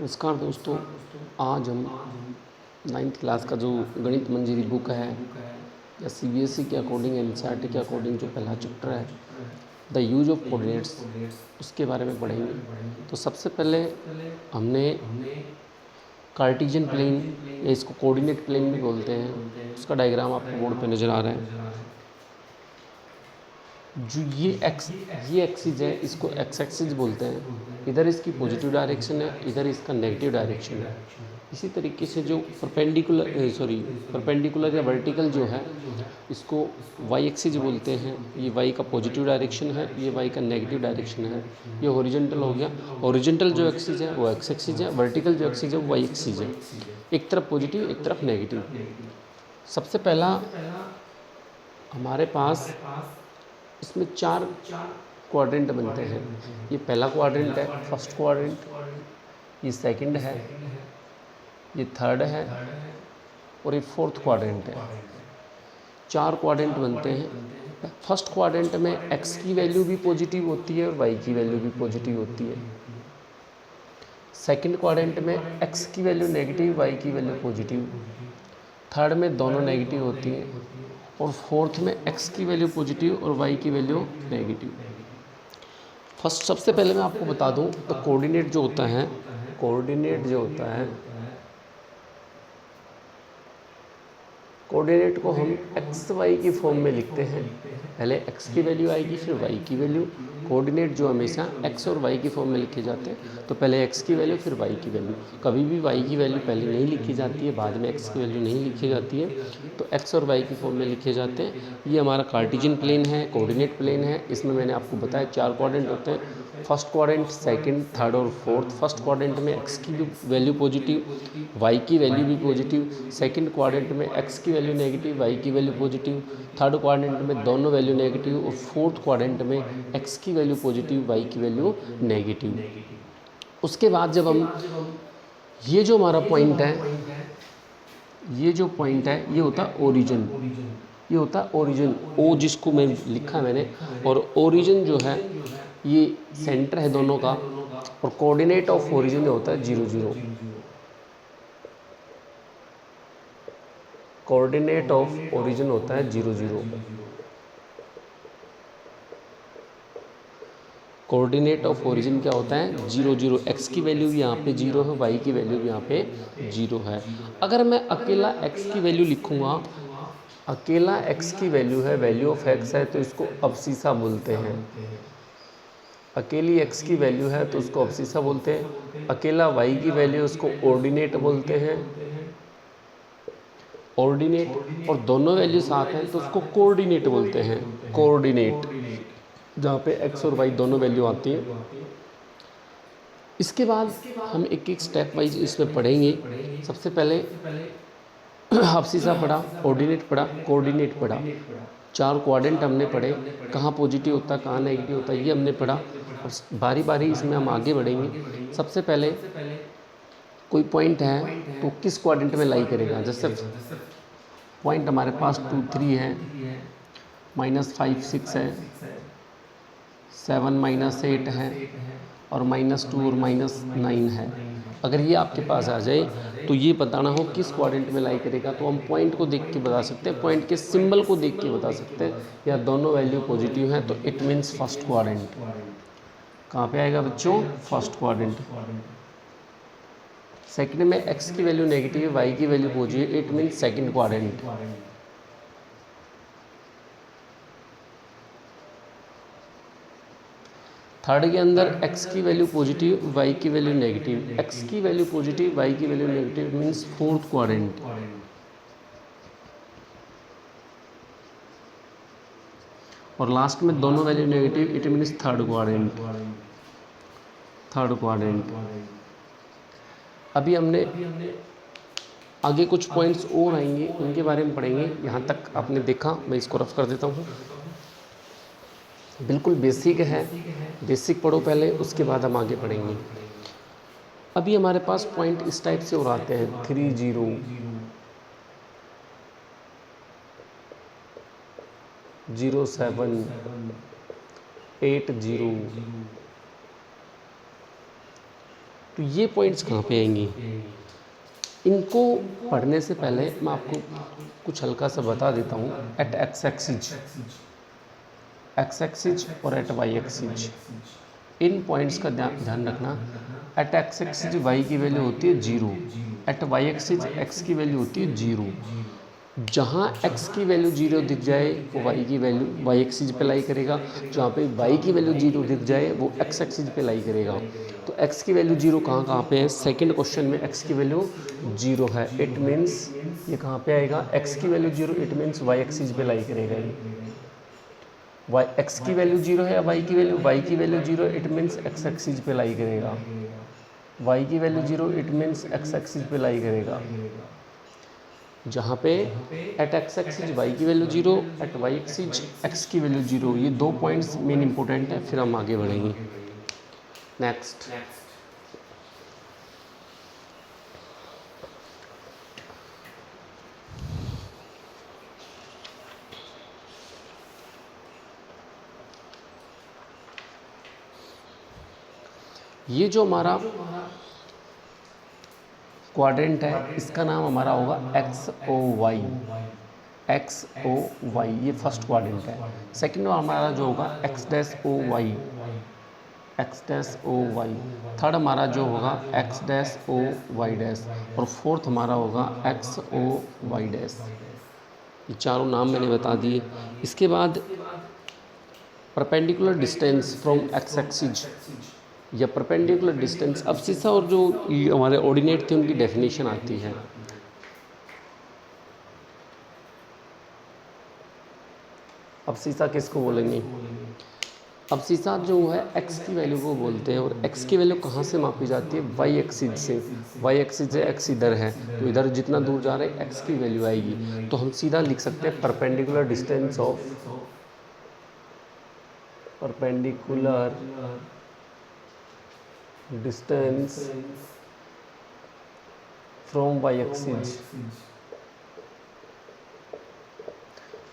नमस्कार दोस्तों, आज हम 9th क्लास का जो गणित मंजरी बुक है या सीबीएसई के अकॉर्डिंग एनसीईआरटी के अकॉर्डिंग जो पहला चैप्टर है द यूज ऑफ कोऑर्डिनेट्स उसके बारे में पढ़ेंगे। तो सबसे पहले हमने कार्टेशियन प्लेन या इसको कोऑर्डिनेट प्लेन भी बोलते हैं, उसका डायग्राम आपको बोर्ड पे नज़र आ रहा है। जो ये एक्सिस है इसको एक्स एक्सिस बोलते हैं। इधर इसकी पॉजिटिव डायरेक्शन है, इधर इसका नेगेटिव डायरेक्शन है। इसी तरीके से जो परपेंडिकुलर या वर्टिकल जो है इसको वाई एक्सिस बोलते हैं। ये वाई का पॉजिटिव डायरेक्शन है, ये वाई का नेगेटिव डायरेक्शन है। ये हॉरिजॉन्टल हो गया। हॉरिजॉन्टल जो एक्सिस है वो एक्स एक्सिस है, वर्टिकल जो एक्सिस है वो वाई एक्सिस है। एक तरफ पॉजिटिव, एक तरफ नेगेटिव। सबसे पहला हमारे पास इसमें 4 क्वाड्रेंट बनते हैं। ये पहला क्वाड्रेंट है, फर्स्ट क्वाड्रेंट, ये सेकंड है, ये थर्ड है और ये फोर्थ क्वाड्रेंट है। 4 क्वाड्रेंट बनते हैं। फर्स्ट क्वाड्रेंट में एक्स की वैल्यू भी पॉजिटिव होती है और वाई की वैल्यू भी पॉजिटिव होती है। सेकंड क्वाड्रेंट में एक्स की वैल्यू नेगेटिव, वाई की वैल्यू पॉजिटिव। थर्ड में दोनों नेगेटिव होती हैं और फोर्थ में एक्स की वैल्यू पॉजिटिव और वाई की वैल्यू नेगेटिव। फर्स्ट सबसे पहले मैं आपको बता दूं तो कोऑर्डिनेट जो होता है, कोऑर्डिनेट को हम एक्स वाई की फॉर्म में लिखते हैं। पहले एक्स की वैल्यू आएगी फिर वाई की वैल्यू। कोऑर्डिनेट जो हमेशा एक्स और वाई की फॉर्म में लिखे जाते हैं, तो पहले एक्स की वैल्यू फिर वाई की वैल्यू। कभी भी वाई की वैल्यू पहले नहीं लिखी जाती है, बाद में एक्स की वैल्यू नहीं लिखी जाती है, तो एक्स और वाई की फॉर्म में लिखे जाते हैं। ये हमारा कार्टेशियन प्लेन है, कोऑर्डिनेट प्लेन है। इसमें मैंने आपको बताया 4 क्वाड्रेंट होते हैं, फर्स्ट क्वाड्रेंट, सेकंड, थर्ड और फोर्थ। फर्स्ट क्वाड्रेंट में एक्स की भी वैल्यू पॉजिटिव, वाई की वैल्यू भी पॉजिटिव। सेकंड क्वाड्रेंट में एक्स की वैल्यू नेगेटिव, वाई की वैल्यू पॉजिटिव। थर्ड क्वाड्रेंट में दोनों वैल्यू नेगेटिव और फोर्थ क्वाड्रेंट में एक्स की वैल्यू पॉजिटिव, वाई की वैल्यू नेगेटिव। उसके बाद जब हम ये जो हमारा पॉइंट है, ये होता है ओरिजिन। ये होता है ओरिजिन, ओ जिसको मैं लिखा मैंने, और ओरिजिन जो है ये सेंटर है दोनों का। और कोऑर्डिनेट ऑफ ओरिजिन होता है 0 0। कोऑर्डिनेट ऑफ ओरिजिन होता है 0 0। कोऑर्डिनेट ऑफ ओरिजिन क्या होता है? 0 0। एक्स की वैल्यू भी यहाँ पे 0 है, वाई की वैल्यू भी यहाँ पे 0 है। अगर मैं अकेला एक्स की वैल्यू लिखूँगा, अकेला एक्स की वैल्यू है, वैल्यू ऑफ एक्स है, तो इसको अब्सिसा बोलते हैं। अकेली एक्स की वैल्यू है तो उसको अब्सिसा बोलते हैं। अकेला वाई की वैल्यू उसको ऑर्डिनेट बोलते हैं, ऑर्डिनेट। और दोनों वैल्यू साथ हैं तो उसको कोऑर्डिनेट बोलते हैं, कोऑर्डिनेट, जहाँ पे एक्स और वाई दोनों वैल्यू आती हैं। इसके बाद हम एक एक स्टेप वाइज इसमें पढ़ेंगे। सबसे पहले अब्सिसा पढ़ा, ऑर्डिनेट पढ़ा, कोऑर्डिनेट पढ़ा। 4 क्वाड्रेंट हमने पढ़े, कहाँ पॉजिटिव होता है कहाँ नेगेटिव होता है ये हमने पढ़ा। और बारी बारी इसमें हम आगे बढ़ेंगे। सबसे पहले कोई पॉइंट है तो किस क्वाड्रेंट में लाई करेगा। जैसे पॉइंट हमारे पास 2 3 है, -5 6 है, 7 -8 है और -2 और -9 है। अगर ये आपके पास आ जाए तो ये बताना हो किस क्वाड्रेंट में लाई करेगा, तो हम पॉइंट को देख के बता सकते हैं, पॉइंट के सिंबल को देख के बता सकते हैं। या दोनों वैल्यू पॉजिटिव हैं तो इट मीन्स फर्स्ट क्वाड्रेंट। कहाँ पे आएगा बच्चों? First quadrant. सेकंड में एक्स की वैल्यू नेगेटिव है, वाई की value positive, it means second quadrant. Third के अंदर एक्स की वैल्यू पॉजिटिव, वाई की वैल्यू नेगेटिव, एक्स की वैल्यू पॉजिटिव, वाई की value negative, means fourth quadrant. और लास्ट में दोनों value negative, it means third quadrant. अभी हमने आगे कुछ पॉइंट्स और आएंगे, उनके बारे में पढ़ेंगे। यहाँ तक आपने देखा, मैं इसको रफ कर देता हूँ। बिल्कुल बेसिक है, बेसिक पढ़ो पहले, उसके बाद हम आगे पढ़ेंगे। अभी हमारे पास पॉइंट इस टाइप से और आते हैं 3 0, 0 7, 8 0, तो ये पॉइंट्स कहाँ पे आएंगी? इनको पढ़ने से पहले मैं आपको कुछ हल्का सा बता देता हूँ। एट एक्स एक्सिस और एट वाई एक्सिस, इन पॉइंट्स का ध्यान रखना। एट एक्स एक्सिस वाई की वैल्यू होती है 0, एट वाई एक्सिस एक्स की वैल्यू होती है 0। जहाँ x की वैल्यू 0 दिख जाए वो y की वैल्यू y एक्सिस पे लाई करेगा, जहाँ पे y की वैल्यू 0 दिख जाए वो x एक्सिस पे लाई करेगा। तो x की वैल्यू 0 कहाँ पे है? सेकंड क्वेश्चन में x की वैल्यू 0 है, इट मीन्स ये कहाँ पे आएगा? x की value 0, it means y axis पे लाई करेगा ये। x की वैल्यू 0 है या y की value 0, it means x axis पे लाई करेगा। y की value 0, it means x axis पे लाई करेगा। जहाँ पे एट एक्स एक्सिस वाई की value 0, at y axis x की वैल्यू 0, ये 2 पॉइंट्स मेन इंपॉर्टेंट है, फिर हम आगे बढ़ेंगे। नेक्स्ट, ये जो हमारा क्वाड्रेंट है इसका नाम हमारा होगा एक्स ओ वाई, ये फर्स्ट क्वाड्रेंट है। सेकंड हमारा जो होगा x dash o y, third हमारा जो होगा x dash o y dash, और फोर्थ हमारा होगा एक्स ओ वाई डैश। ये चारों नाम मैंने बता दिए। इसके बाद perpendicular distance from x axis या परपेंडिकुलर डिस्टेंस, अब सीसा और जो हमारे ऑर्डिनेट थे उनकी डेफिनेशन आती है। अब सीसा किसको बोलेंगे? अब सीसा जो है x की वैल्यू को बोलते हैं, और x की वैल्यू कहाँ से मापी जाती है? y एक्सिस से। y एक्सिस से x इधर है, तो इधर जितना दूर जा रहे हैं x की वैल्यू आएगी। तो हम सीधा लिख सकते हैं perpendicular distance from y axis,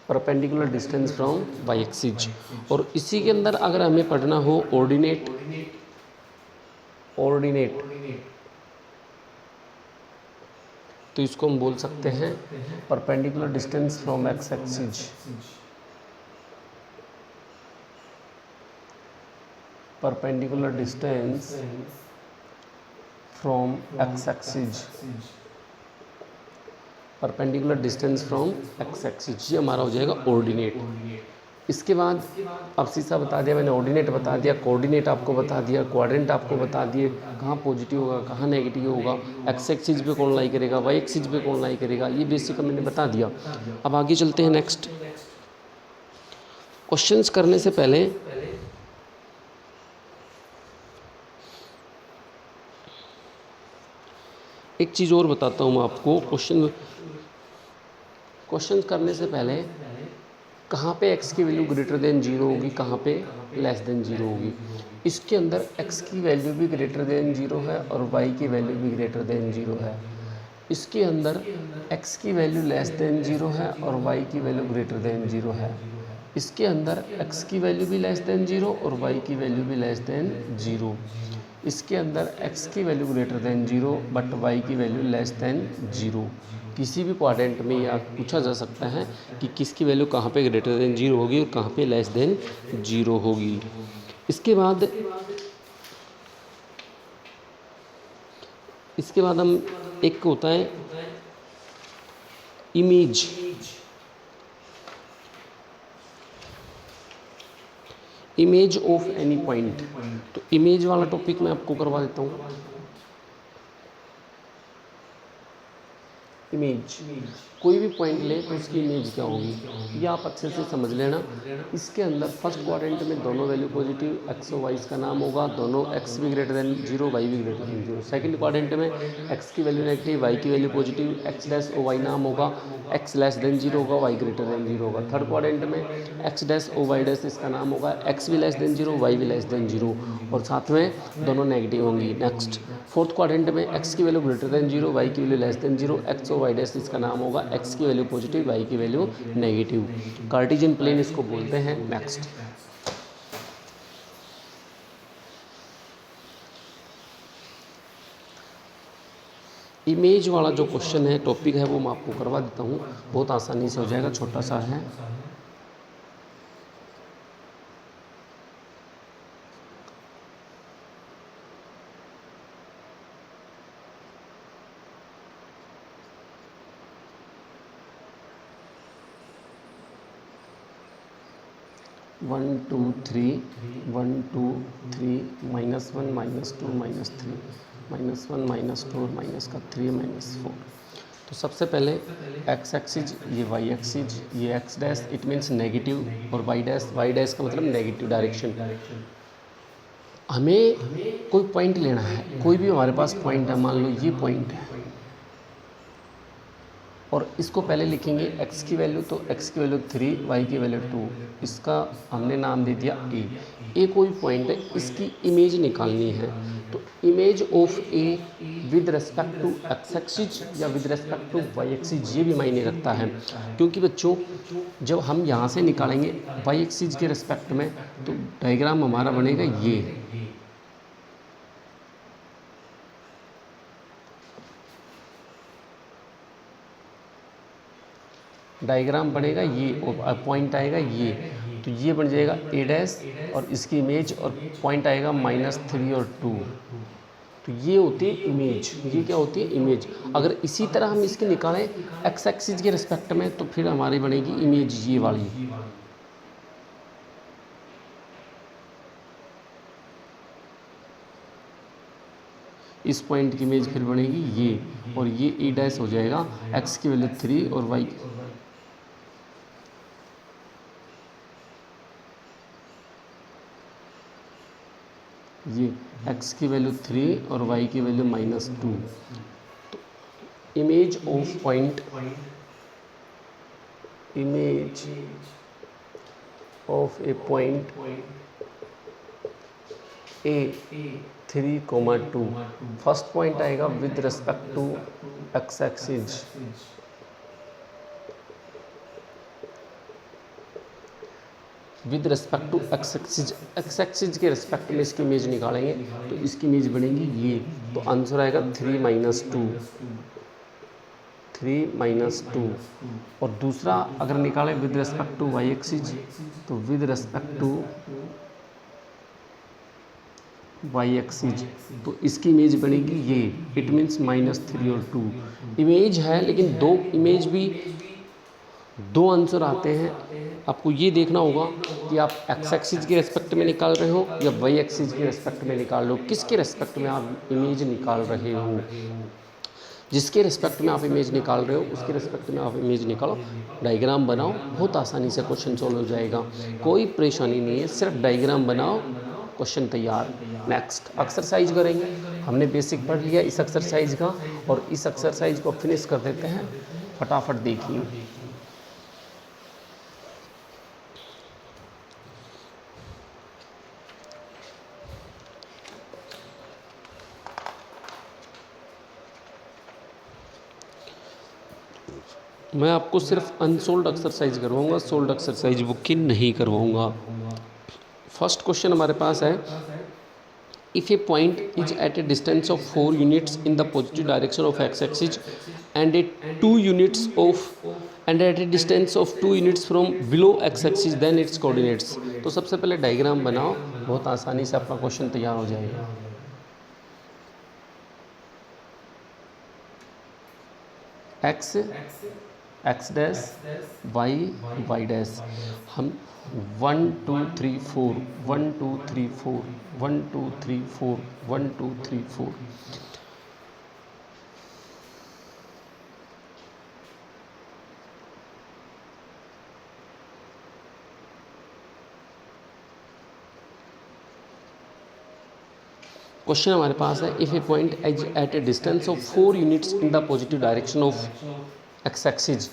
perpendicular distance from y axis. और इसी के अंदर अगर हमें पढ़ना हो ऑर्डिनेट, तो इसको हम बोल सकते हैं perpendicular distance from x axis, perpendicular distance from x axis, perpendicular distance from x axis, ये हमारा हो जाएगा ऑर्डिनेट। इसके बाद अब सीसा बता दिया मैंने, ऑर्डिनेट बता दिया, कोऑर्डिनेट आपको बता दिया, क्वाड्रेंट आपको बता दिए, कहाँ पॉजिटिव होगा कहाँ नेगेटिव होगा, एक्स एक्सिस पे कौन लाई करेगा, वाई एक्सिस पे कौन लाई करेगा, ये बेसिक मैंने बता दिया। अब आगे चलते हैं नेक्स्ट। क्वेश्चंस करने से पहले एक चीज़ और बताता हूँ मैं आपको। क्वेश्चन करने से पहले कहाँ पे x की वैल्यू ग्रेटर देन 0 होगी, कहाँ पे लेस देन 0 होगी। इसके अंदर x की वैल्यू भी ग्रेटर देन 0 है और y की वैल्यू भी ग्रेटर देन 0 है। इसके अंदर x की वैल्यू लेस देन 0 है और y की वैल्यू ग्रेटर देन 0 है। इसके अंदर x की वैल्यू भी लेस देन 0 और y की वैल्यू भी लेस देन 0। इसके अंदर x की value greater than 0 but y की वैल्यू लेस देन 0। किसी भी क्वाड्रेंट में यह पूछा जा सकता है कि किसकी वैल्यू कहाँ पे ग्रेटर देन 0 होगी और कहाँ पे लेस देन 0 होगी। इसके बाद हम एक होता है इमेज ऑफ एनी पॉइंट। तो इमेज वाला टॉपिक मैं आपको करवा देता हूँ। इमेज, कोई भी पॉइंट ले तो उसकी इमेज क्या होगी, ये आप अच्छे से समझ लेना। इसके अंदर फर्स्ट क्वाड्रेंट में दोनों वैल्यू पॉजिटिव, एक्स और वाई का नाम होगा, दोनों एक्स भी ग्रेटर देन 0, वाई भी ग्रेटर देन 0। सेकंड क्वाड्रेंट में एक्स की वैल्यू नेगेटिव, वाई की value positive, x dash o y नाम होगा, एक्स लेस देन 0 होगा, वाई ग्रेटर देन 0 होगा। थर्ड क्वाड्रेंट में x dash o y dash इसका नाम होगा, एक्स भी लेस देन 0, वाई भी लेस देन 0, और साथ में दोनों नेगेटिव होंगी। नेक्स्ट फोर्थ क्वाड्रेंट में एक्स की वैल्यू ग्रेटर देन 0, वाई की वैल्यू लेस देन 0, एक्स और वाई डैश इसका नाम होगा, एक्स की वैल्यू पॉजिटिव, वाई की वैल्यू नेगेटिव। कार्टेशियन प्लेन इसको बोलते हैं। नेक्स्ट इमेज वाला जो क्वेश्चन है, टॉपिक है, वो मैं आपको करवा देता हूँ, बहुत आसानी से हो जाएगा, छोटा सा है। One two three, one two three, -1 -2 -3, -1 -2 और माइनस का 3 -4। तो सबसे पहले एक्स एक्सिज, ये वाई एक्सिज, ये x dash, it means negative, और वाई डैश का मतलब नेगेटिव डायरेक्शन। हमें कोई पॉइंट लेना है, कोई भी हमारे पास पॉइंट है, मान लो ये पॉइंट है, और इसको पहले लिखेंगे x की वैल्यू, तो x की वैल्यू 3, y की वैल्यू 2, इसका हमने नाम दे दिया a कोई पॉइंट है, इसकी इमेज निकालनी है। तो image of a with respect to x axis या with respect to y axis, ये भी मायने रखता है, क्योंकि बच्चों जब हम यहाँ से निकालेंगे y एक्सिस के रिस्पेक्ट में, तो डायग्राम हमारा बनेगा ये, डायग्राम बनेगा ये, और पॉइंट आएगा ये, तो ये बन जाएगा a डैश, और इसकी इमेज, और पॉइंट आएगा -3 और 2। तो ये होती है इमेज, ये क्या होती है इमेज। अगर इसी तरह हम इसकी निकालें x एक्सिस के रिस्पेक्ट में, तो फिर हमारी बनेगी इमेज ये वाली। इस पॉइंट की इमेज फिर बनेगी ये, और ये a डैश हो जाएगा, x की वैल्यू 3 और y ये x की वैल्यू 3 और y की वैल्यू -2। तो image of point, image of a point a 3,2, first point आएगा with respect to x axis, with respect to x axis के रिस्पेक्ट में इसकी इमेज निकालेंगे, तो इसकी इमेज बनेगी ये। तो आंसर आएगा 3 -2। और दूसरा अगर निकालें with respect to y axis, तो with respect to y axis, तो इसकी इमेज बनेगी ये, इट मीन्स -3 और 2। इमेज है, लेकिन दो इमेज भी दो आंसर आते हैं। आपको ये देखना होगा कि आप एक्स एक्सिस के रेस्पेक्ट में निकाल रहे हो या वाई एक्सिस के रेस्पेक्ट में निकाल रहे हो, किसके रेस्पेक्ट में आप इमेज निकाल रहे हो। जिसके रेस्पेक्ट में आप इमेज निकाल रहे हो उसके रेस्पेक्ट में आप इमेज निकालो, डायग्राम बनाओ, बहुत आसानी से क्वेश्चन सॉल्व हो जाएगा, कोई परेशानी नहीं है, सिर्फ डायग्राम बनाओ, क्वेश्चन तैयार। नेक्स्ट एक्सरसाइज करेंगे, हमने बेसिक पढ़ लिया इस एक्सरसाइज का, और इस एक्सरसाइज को फिनिश कर देते हैं, फटाफट देखिए। मैं आपको सिर्फ अनसोल्ड एक्सरसाइज करवाऊंगा, सोल्ड एक्सरसाइज बुक की नहीं करवाऊंगा। फर्स्ट क्वेश्चन हमारे पास है, if a point is at a distance of 4 units in the positive direction of x axis and a 2 units of and at a distance of 2 units from below x axis then its coordinates. तो सबसे पहले diagram बनाओ, बहुत आसानी से अपना question तैयार हो जाएगा। X x dash, y dash, हम 1 2 3 4 1 2 3 4 1 2 3 4 1 2 3 4। क्वेश्चन हमारे पास है, if a point is at a distance of 4 units in the positive direction of x axis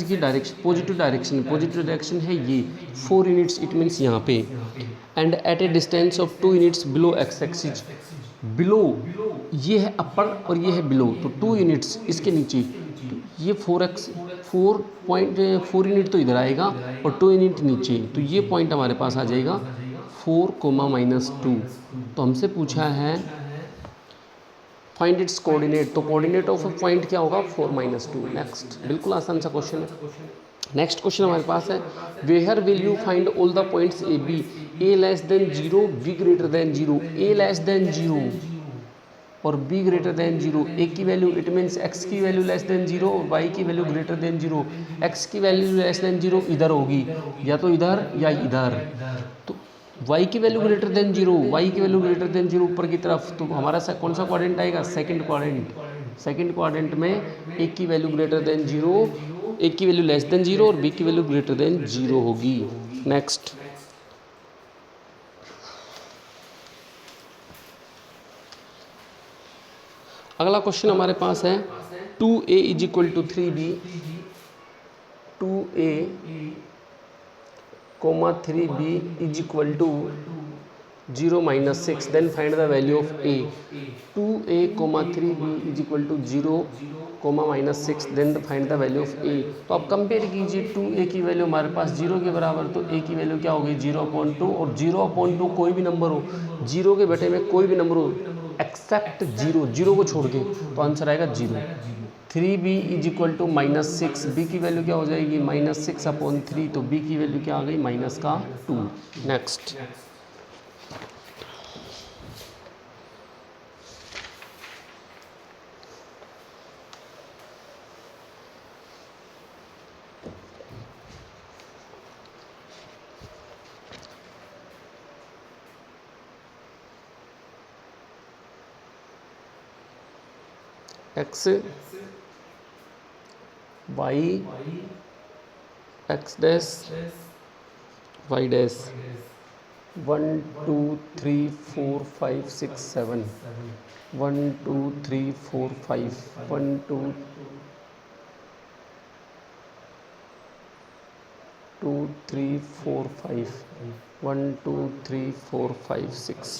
की डायरेक्शन, पॉजिटिव डायरेक्शन है ये 4 यूनिट्स, इट मीन्स यहाँ पे, and at a distance of 2 units below x axis. Below ये है अपर और ये है बिलो, तो 2 यूनिट्स इसके नीचे, तो ये 4 यूनिट तो इधर आएगा और 2 यूनिट नीचे, तो ये पॉइंट हमारे पास आ जाएगा 4, -2। तो हमसे पूछा है फाइंड इट्स कोऑर्डिनेट, तो कोऑर्डिनेट ऑफ अ पॉइंट क्या होगा 4 - 2। नेक्स्ट, बिल्कुल आसान सा क्वेश्चन है। नेक्स्ट क्वेश्चन हमारे पास है where will you find all the points A B, A less than 0, B greater than 0, A less than 0 और बी ग्रेटर देन 0। ए की वैल्यू इट मीन्स एक्स की वैल्यू लेस देन 0 और y की value greater than 0। X की value less than 0 इधर होगी, या तो इधर या इधर। तो वाई की वैल्यू ग्रेटर देन 0, वाई की वैल्यू ग्रेटर देन 0 ऊपर की तरफ, तो हमारा कौन सा क्वाड्रेंट आएगा, सेकंड क्वाड्रेंट। सेकंड क्वाड्रेंट में ए की वैल्यू ग्रेटर देन 0, ए की वैल्यू लेस देन 0 और बी की वैल्यू ग्रेटर देन 0 होगी। नेक्स्ट, अगला क्वेश्चन हमारे पास है 2a = 3b, 2a, 3b = 0 - 6, then find the value of a। 2a, 3b = 0, -6, then find the value of a। तो आप कंपेयर कीजिए, 2a की वैल्यू हमारे पास 0 के बराबर, तो a की वैल्यू क्या होगी 0/2, और 0/2 कोई भी नंबर हो, 0 के बटे में कोई भी नंबर हो एक्सेप्ट 0, 0 को छोड़ के, तो आंसर आएगा 0। 3b = -6, b की वैल्यू क्या हो जाएगी -6/3, तो b की वैल्यू क्या आ गई -2। Next, x y x dash y dash 1 2 3 4 5 6 7 1 2 3 4 5 1 2 2 3 4 5 1 2 3 4 5 6।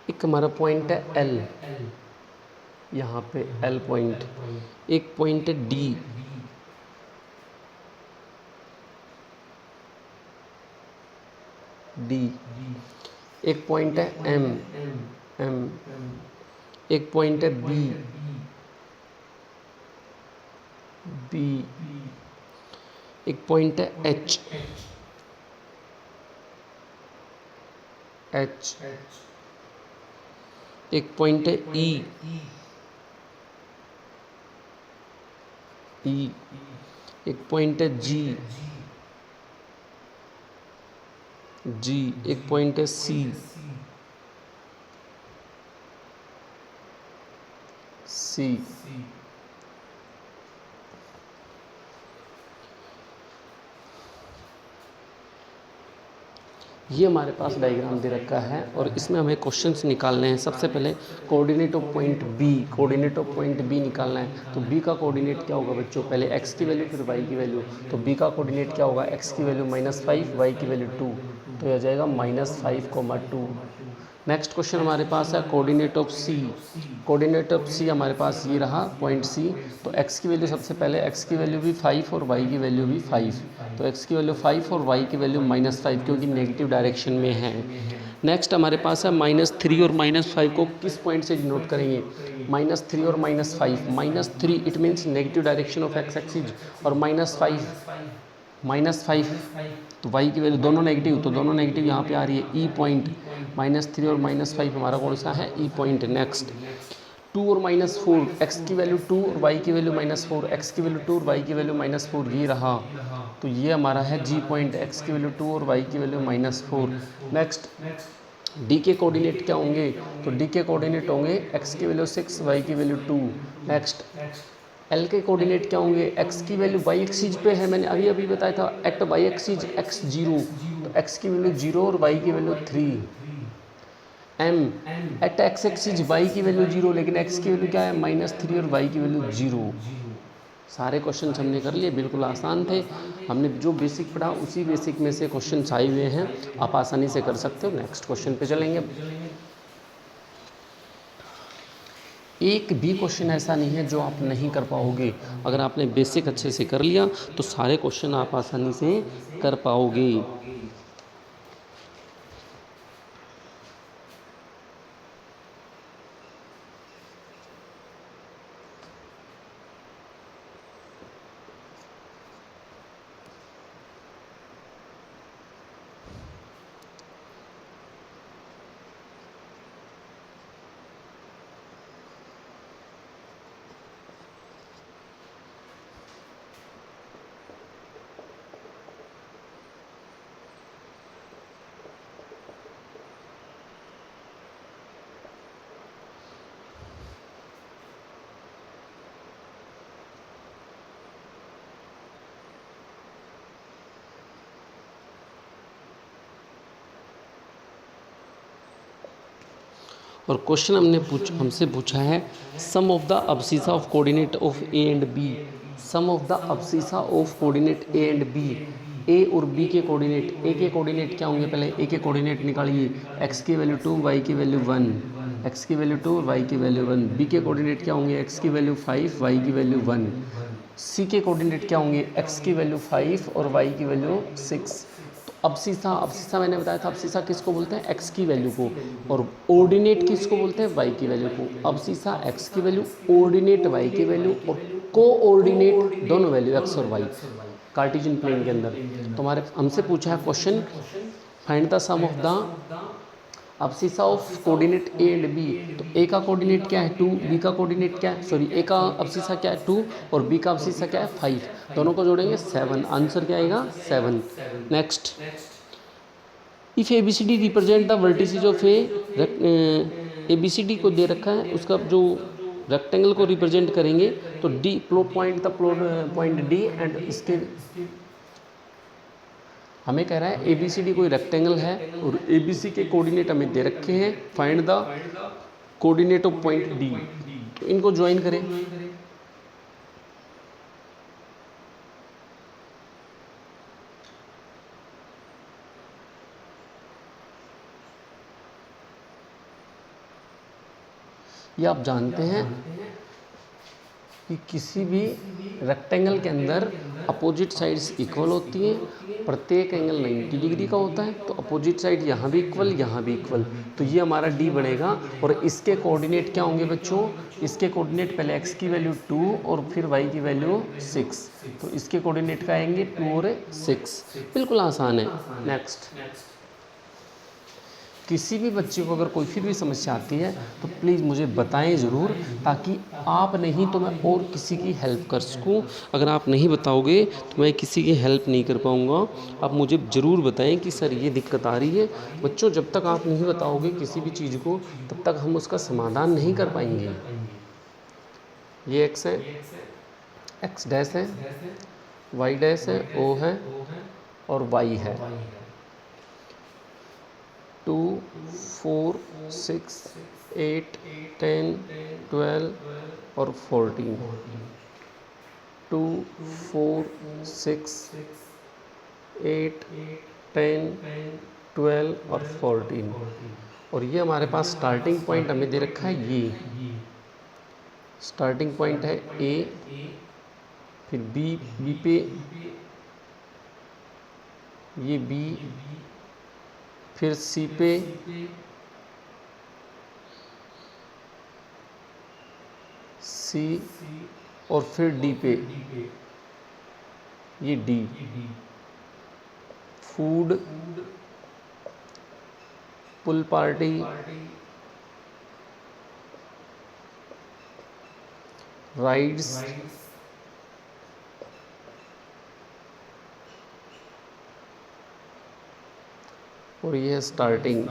एक हमारा पॉइंट है L, यहाँ पे L पॉइंट, एक पॉइंट है D, एक पॉइंट है M, एक पॉइंट है B, एक पॉइंट है H, एक पॉइंट है E, एक पॉइंट है G, एक पॉइंट है C, ये हमारे पास डायग्राम दे रखा है और इसमें हमें क्वेश्चंस निकालने हैं। सबसे पहले कोऑर्डिनेट ऑफ पॉइंट बी निकालना है। तो बी का कोऑर्डिनेट क्या होगा बच्चों, पहले x की वैल्यू फिर y की वैल्यू। तो बी का कोऑर्डिनेट क्या होगा, x की वैल्यू -5, y की वैल्यू 2, तो यह जाएगा -5,2। नेक्स्ट क्वेश्चन हमारे पास है कोऑर्डिनेट ऑफ सी हमारे पास ये रहा पॉइंट सी। तो x की वैल्यू सबसे पहले x की वैल्यू भी 5 और y की वैल्यू भी 5, तो x की वैल्यू 5 और y की वैल्यू -5 क्योंकि नेगेटिव डायरेक्शन में है। नेक्स्ट हमारे पास है -3 और -5 को किस पॉइंट से डिनोट करेंगे, -3 और -5, -3 it means negative direction of x axis और -5 तो y की वैल्यू दोनों नेगेटिव, तो दोनों नेगेटिव यहाँ पे आ रही है। ई पॉइंट -3 और -5 हमारा कौन सा है, ई पॉइंट। नेक्स्ट 2 और -4, x की वैल्यू 2 और y की वैल्यू -4, x की वैल्यू 2 और y की वैल्यू -4 ये रहा, तो ये हमारा है जी पॉइंट, x की वैल्यू 2 और y की वैल्यू -4। नेक्स्ट डी के कोऑर्डिनेट क्या होंगे, तो डी के कोऑर्डिनेट होंगे x की वैल्यू 6, y की वैल्यू 2। नेक्स्ट एल के कोऑर्डिनेट क्या होंगे, x की वैल्यू y एक्सिस पे है, मैंने अभी बताया था एट y एक्सिस x0, तो x की वैल्यू 0 और y की value 3। m at x axis y की वैल्यू 0 लेकिन x की वैल्यू क्या है -3 और y की वैल्यू 0। सारे क्वेश्चन हमने कर लिए, बिल्कुल आसान थे। हमने जो बेसिक पढ़ा उसी बेसिक में से क्वेश्चन आए हुए हैं, आप आसानी से कर सकते हो। नेक्स्ट क्वेश्चन पे चलेंगे। एक भी क्वेश्चन ऐसा नहीं है जो आप नहीं कर पाओगे। अगर आपने बेसिक अच्छे से कर लिया तो सारे क्वेश्चन आप आसानी से कर पाओगे। और क्वेश्चन हमसे पूछा है sum of the abscissa of coordinate of a and b. Sum of the abscissa of coordinate a and b. A और बी के कोऑर्डिनेट, ए के कोऑर्डिनेट क्या होंगे, पहले ए के कोऑर्डिनेट निकालिए। एक्स की वैल्यू 2, वाई की वैल्यू 1, एक्स की वैल्यू 2 और वाई की वैल्यू 1। बी के कोऑर्डिनेट क्या होंगे, एक्स की वैल्यू 5, वाई की वैल्यू 1। सी के कोऑर्डिनेट क्या होंगे, एक्स की वैल्यू 5 और वाई की वैल्यू 6। अब्सिसा मैंने बताया था, अब्सिसा किसको बोलते हैं, एक्स की वैल्यू को, और ऑर्डिनेट किसको बोलते हैं, वाई की वैल्यू को। अब्सिसा एक्स की वैल्यू, ऑर्डिनेट वाई की वैल्यू और कोऑर्डिनेट दोनों वैल्यू एक्स और वाई कार्टेशियन प्लेन के अंदर। तो हमारे हमसे पूछा है question find the sum of the abscissa of coordinate a and b. तो ए का कोऑर्डिनेट क्या है 2, बी का कोऑर्डिनेट क्या है, सॉरी ए का अब्सिसा क्या है 2 और बी का अब्सिसा क्या है 5। दोनों को जोड़ेंगे 7, आंसर क्या आएगा 7। Next, if A B C D represent the vertices of A B C D को दे रखा है, उसका जो रेक्टेंगल को रिप्रेजेंट करेंगे तो D plot point D and इसके हमें कह रहा है ए बी सी डी कोई रेक्टेंगल है और ए बी सी के कोऑर्डिनेट हमें दे रखे हैं, find the coordinate of point D. तो इनको ज्वाइन करें। ये आप जानते हैं कि किसी भी रेक्टेंगल के अंदर अपोजिट साइड्स इक्वल होती हैं, प्रत्येक एंगल 90 डिग्री का होता है, तो अपोजिट साइड यहाँ भी इक्वल, यहाँ भी इक्वल, तो ये हमारा डी बनेगा। और इसके कोऑर्डिनेट क्या होंगे बच्चों, इसके कोऑर्डिनेट पहले x की वैल्यू 2 और फिर y की वैल्यू 6, तो इसके कोऑर्डिनेट का आएंगे 2 और 6। बिल्कुल आसान है। नेक्स्ट, किसी भी बच्चे को अगर कोई फिर भी समस्या आती है तो प्लीज़ मुझे बताएं ज़रूर, ताकि आप नहीं तो मैं और किसी की हेल्प कर सकूं। अगर आप नहीं बताओगे तो मैं किसी की हेल्प नहीं कर पाऊंगा। आप मुझे ज़रूर बताएं कि सर ये दिक्कत आ रही है। बच्चों जब तक आप नहीं बताओगे किसी भी चीज़ को तब तक हम उसका समाधान नहीं कर पाएंगे। ये एक्स है, एक्स डैश है, वाई डैश है, ओ है और वाई है। 2, 4, 6, 8, 10, 12 और 14। 2, 4, 6, 8, 10, 12 और 14। और ये हमारे पास स्टार्टिंग पॉइंट हमें दे रखा है, ये स्टार्टिंग पॉइंट है ए, फिर बी, बी पे ये बी, फिर सी पे सी और फिर डी पे ये D. Food, pool party, rides, और ये है starting.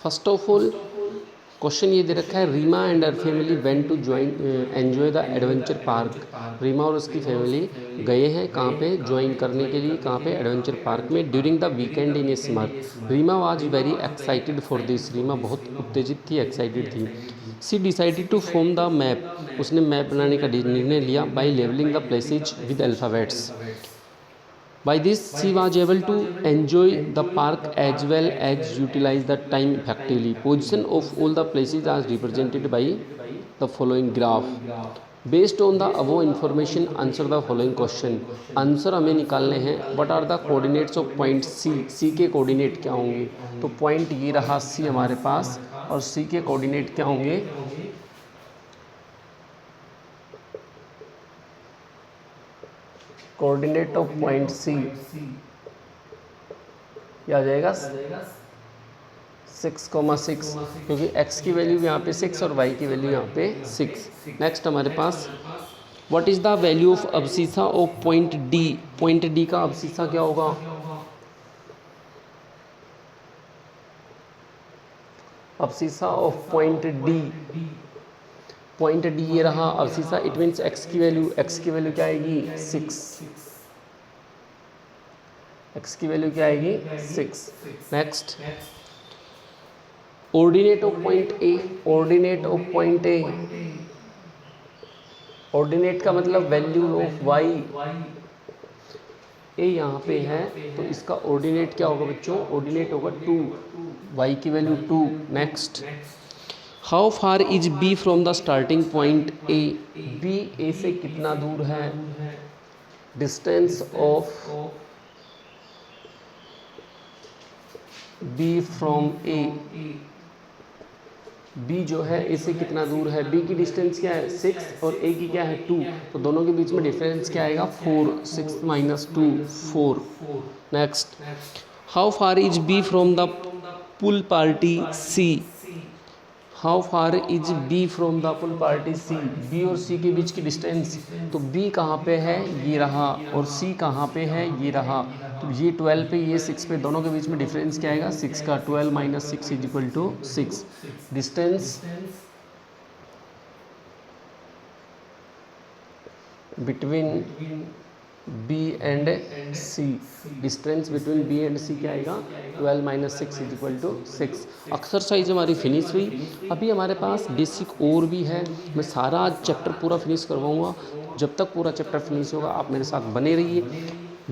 First of all question ये दे रखा है, Reema and her family went to enjoy the adventure park. Reema और उसकी फैमिली गए हैं कहाँ पे, ज्वाइन करने के लिए, कहाँ पे, एडवेंचर पार्क में, during the weekend in a summer. Reema was very excited for this. Reema बहुत उत्तेजित थी, एक्साइटेड थी। She decided to form the map, उसने मैप बनाने का निर्णय लिया by levelling the places with alphabets. By this she was able to enjoy the park as well as utilize the time effectively. Position of all the places are represented by the following graph. Based on the above information answer the following question. Answer हमें निकालने हैं। What are the coordinates of point C, C के coordinate क्या होंगे? तो point ये रहा सी हमारे पास, और सी के कोऑर्डिनेट क्या होंगे? कोऑर्डिनेट ऑफ पॉइंट सी क्या आ जाएगा 6,6, क्योंकि x की वैल्यू यहाँ पे 6 और y की वैल्यू यहाँ पे 6। नेक्स्ट हमारे पास what is the value of abscissa of point D. Point D का अब्सिसा क्या होगा? Abscissa of point D, point D ये रहा अब्सिसा, इट मीन्स x की वैल्यू क्या आएगी 6, x की वैल्यू क्या आएगी 6। Next ordinate of point A, ordinate of point A, ordinate का मतलब वैल्यू ऑफ y, ए यहाँ पे है तो इसका ऑर्डिनेट क्या होगा बच्चों? ऑर्डिनेट होगा 2, y की value 2। Next how far is B from the starting point A, B A से कितना दूर है? Distance of B from A, B जो है ए से कितना दूर है? बी की डिस्टेंस क्या है 6 और ए की क्या है 2, तो दोनों के बीच में डिफरेंस क्या आएगा 4, 6 minus 2 4। Next how far is B from the pool party C, how far is B from the pool party C, B और सी के बीच की डिस्टेंस, तो बी कहाँ पे है? ये रहा, और सी कहाँ पे है? ये रहा, तो ये 12 पे ये 6 पे, दोनों के बीच में डिफरेंस क्या आएगा 6 का, 12 minus 6 is equal to 6। Distance between B and C, distance between B and C क्या आएगा 12 minus 6 is equal to 6। Exercise हमारी फिनिश हुई। अभी हमारे पास बेसिक और भी है, मैं सारा चैप्टर पूरा फिनिश करवाऊंगा। जब तक पूरा चैप्टर फिनिश होगा आप मेरे साथ बने रहिए।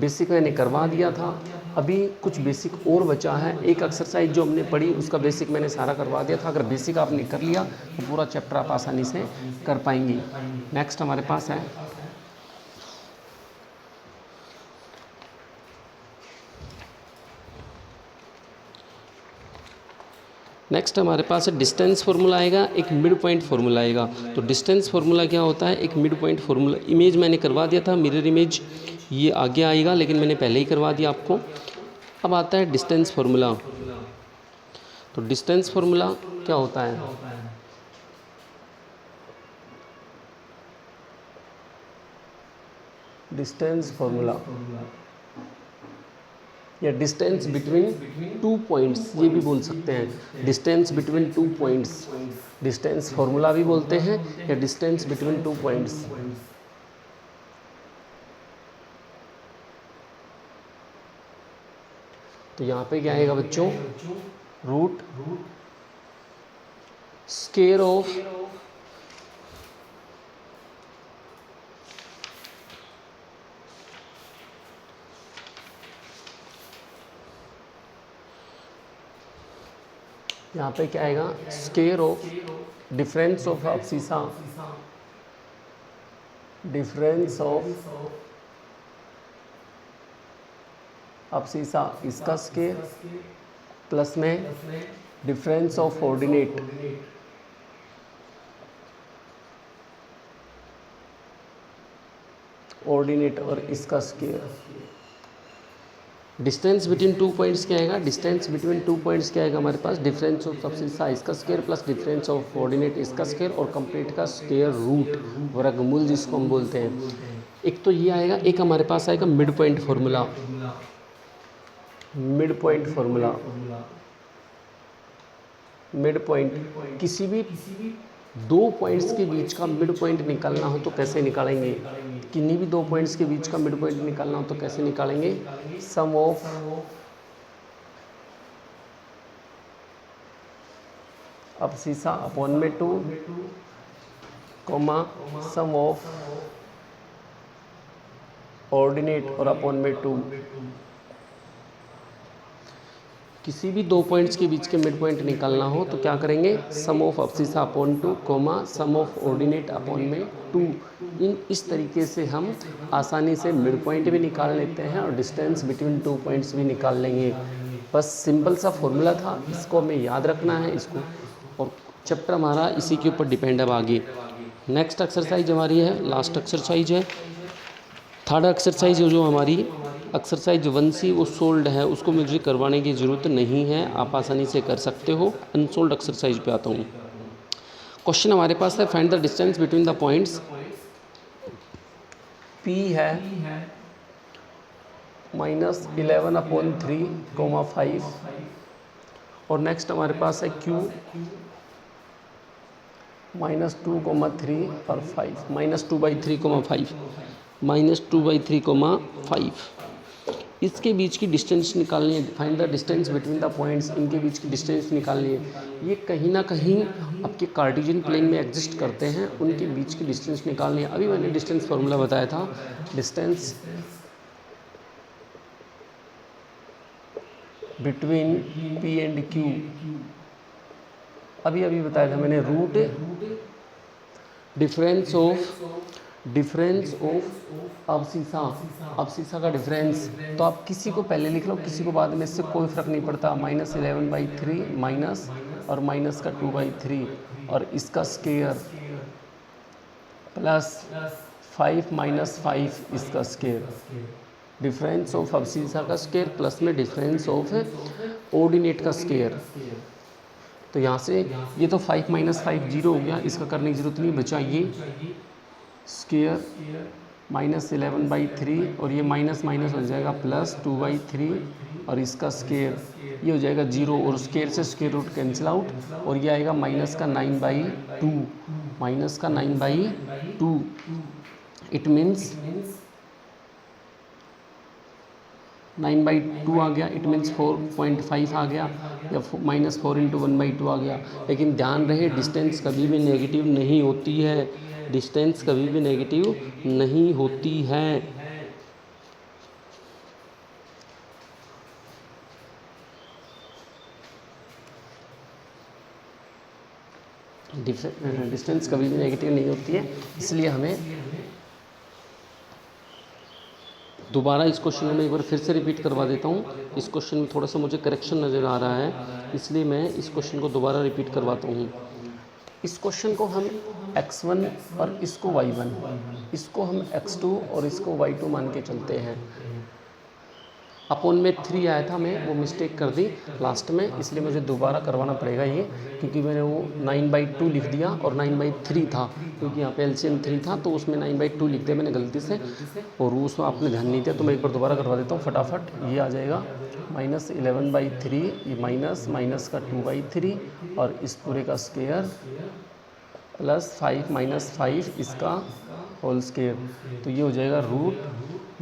बेसिक मैंने करवा दिया था, अभी कुछ बेसिक और बचा है। एक एक्सरसाइज जो हमने पढ़ी उसका बेसिक मैंने सारा करवा दिया था। अगर बेसिक आपने कर लिया तो पूरा चैप्टर आप आसानी से कर पाएंगे। नेक्स्ट हमारे पास है नेक्स्ट हमारे पास डिस्टेंस फार्मूला आएगा, एक मिड पॉइंट फार्मूला आएगा। तो डिस्टेंस फार्मूला क्या होता है? एक मिड पॉइंट फार्मूला। इमेज मैंने करवा दिया था, मिरर इमेज ये आगे आएगा, लेकिन मैंने पहले ही करवा दिया आपको। अब आता है डिस्टेंस फार्मूला। तो डिस्टेंस फार्मूला क्या होता है? डिस्टेंस फार्मूला या डिस्टेंस बिटवीन 2 पॉइंट्स ये भी बोल सकते हैं। Distance between 2 points, distance formula भी बोलते हैं या डिस्टेंस बिटवीन 2 पॉइंट्स। तो यहाँ पे क्या आएगा बच्चों? रूट स्क्वायर ऑफ यहाँ पे क्या आएगा? Square of difference of abscissa, difference of abscissa इसका स्क्वायर प्लस में डिफरेंस ऑफ ऑर्डिनेट, ऑर्डिनेट और इसका स्क्वायर। डिस्टेंस बिटवीन 2 पॉइंट्स क्या आएगा? डिस्टेंस बिटवीन 2 पॉइंट्स क्या आएगा हमारे पास? डिफरेंस ऑफ अब्सिसा इसका square plus difference of ordinate इसका स्क्वायर और कंप्लीट का स्क्वायर रूट, वर्गमूल जिसको हम बोलते हैं। एक तो ये आएगा, एक हमारे पास आएगा mid point formula. Mid point formula, mid point किसी भी 2 पॉइंट्स के बीच का मिड पॉइंट निकालना हो तो कैसे निकालेंगे? किन्हीं भी 2 पॉइंट्स के बीच का मिड पॉइंट निकालना हो तो कैसे निकालेंगे? सम ऑफ अबसीसा अपॉन में 2 कॉमा सम ऑफ ऑर्डिनेट और अपॉन में 2। किसी भी दो पॉइंट्स के बीच के मिड पॉइंट निकालना हो तो क्या करेंगे, sum of abscissa upon 2 comma sum of ordinate upon में 2। इस तरीके से हम आसानी से मिड पॉइंट भी निकाल लेते हैं और डिस्टेंस बिटवीन 2 पॉइंट्स भी निकाल लेंगे। बस सिंपल सा फॉर्मूला था, इसको हमें याद रखना है इसको, और चैप्टर हमारा इसी के ऊपर डिपेंड है आगे। नेक्स्ट एक्सरसाइज हमारी है, लास्ट एक्सरसाइज है, थर्ड एक्सरसाइज जो हमारी एक्सरसाइज 1C वो सोल्ड है, उसको मुझे करवाने की ज़रूरत नहीं है, आप आसानी से कर सकते हो। अनसोल्ड एक्सरसाइज पे आता हूँ। क्वेश्चन हमारे पास है, find the distance between the points P है -11/3, 5 और नेक्स्ट हमारे पास है Q -2,3 और 5, -2/3,5, -2/3,5। इसके बीच की डिस्टेंस निकालनी है। Find the distance between the points, इनके बीच की डिस्टेंस निकालनी है। ये कहीं ना कहीं आपके कार्टेशियन प्लेन में एग्जिस्ट करते हैं, उनके बीच की डिस्टेंस निकालनी है। अभी मैंने डिस्टेंस फार्मूला बताया था, distance between P and Q अभी बताया था मैंने, रूट डिफरेंस ऑफ अबसीसा का डिफरेंस। तो आप किसी को पहले लिख लो, किसी को बाद में, इससे कोई फ़र्क नहीं पड़ता। -11/3 माइनस और माइनस का 2/3 और इसका स्केयर प्लस 5 - 5 इसका स्केयर। डिफरेंस ऑफ अबसीसा का स्केयर प्लस में डिफरेंस ऑफ ऑर्डिनेट का स्केयर। तो यहाँ से ये तो 5 - 5 0 हो गया, इसका करने की ज़रूरत नहीं, बचा ये स्केयर -11/3 और ये माइनस माइनस हो जाएगा प्लस 2/3 और इसका स्केयर ये हो जाएगा 0 और स्केयर से स्केयर रूट कैंसिल आउट और ये आएगा -9/2, -9/2। इट मीन्स 9/2 आ गया, इट मीन्स 4.5 आ गया, या -4 × 1/2 आ गया। लेकिन ध्यान रहे, डिस्टेंस कभी भी नेगेटिव नहीं होती है, डिस्टेंस कभी भी नेगेटिव नहीं होती है। डिस्टेंस कभी भी नेगेटिव नहीं होती है, इसलिए हमें दोबारा इस क्वेश्चन में एक बार फिर से रिपीट करवा देता हूँ। इस क्वेश्चन में थोड़ा सा मुझे करेक्शन नज़र आ रहा है, इसलिए मैं इस क्वेश्चन को दोबारा रिपीट करवाता हूँ। इस क्वेश्चन को हम x1 और इसको y1, इसको हम x2 और इसको y2 मान के चलते हैं। अपॉन में 3 आया था, मैं वो मिस्टेक कर दी लास्ट में, इसलिए मुझे दोबारा करवाना पड़ेगा ये, क्योंकि मैंने वो 9/2 लिख दिया और 9/3 था, क्योंकि यहाँ पे एलसीएम 3 था तो उसमें 9/2 लिख दिया मैंने गलती से, और उसमें आपने ध्यान नहीं दिया, तो मैं एक बार दोबारा करवा देता हूँ फटाफट। ये आ जाएगा -11/3, ये माइनस का 2/3 और इस पूरे का स्केयर प्लस 5 - 5 इसका होल स्केयर। तो ये हो जाएगा रूट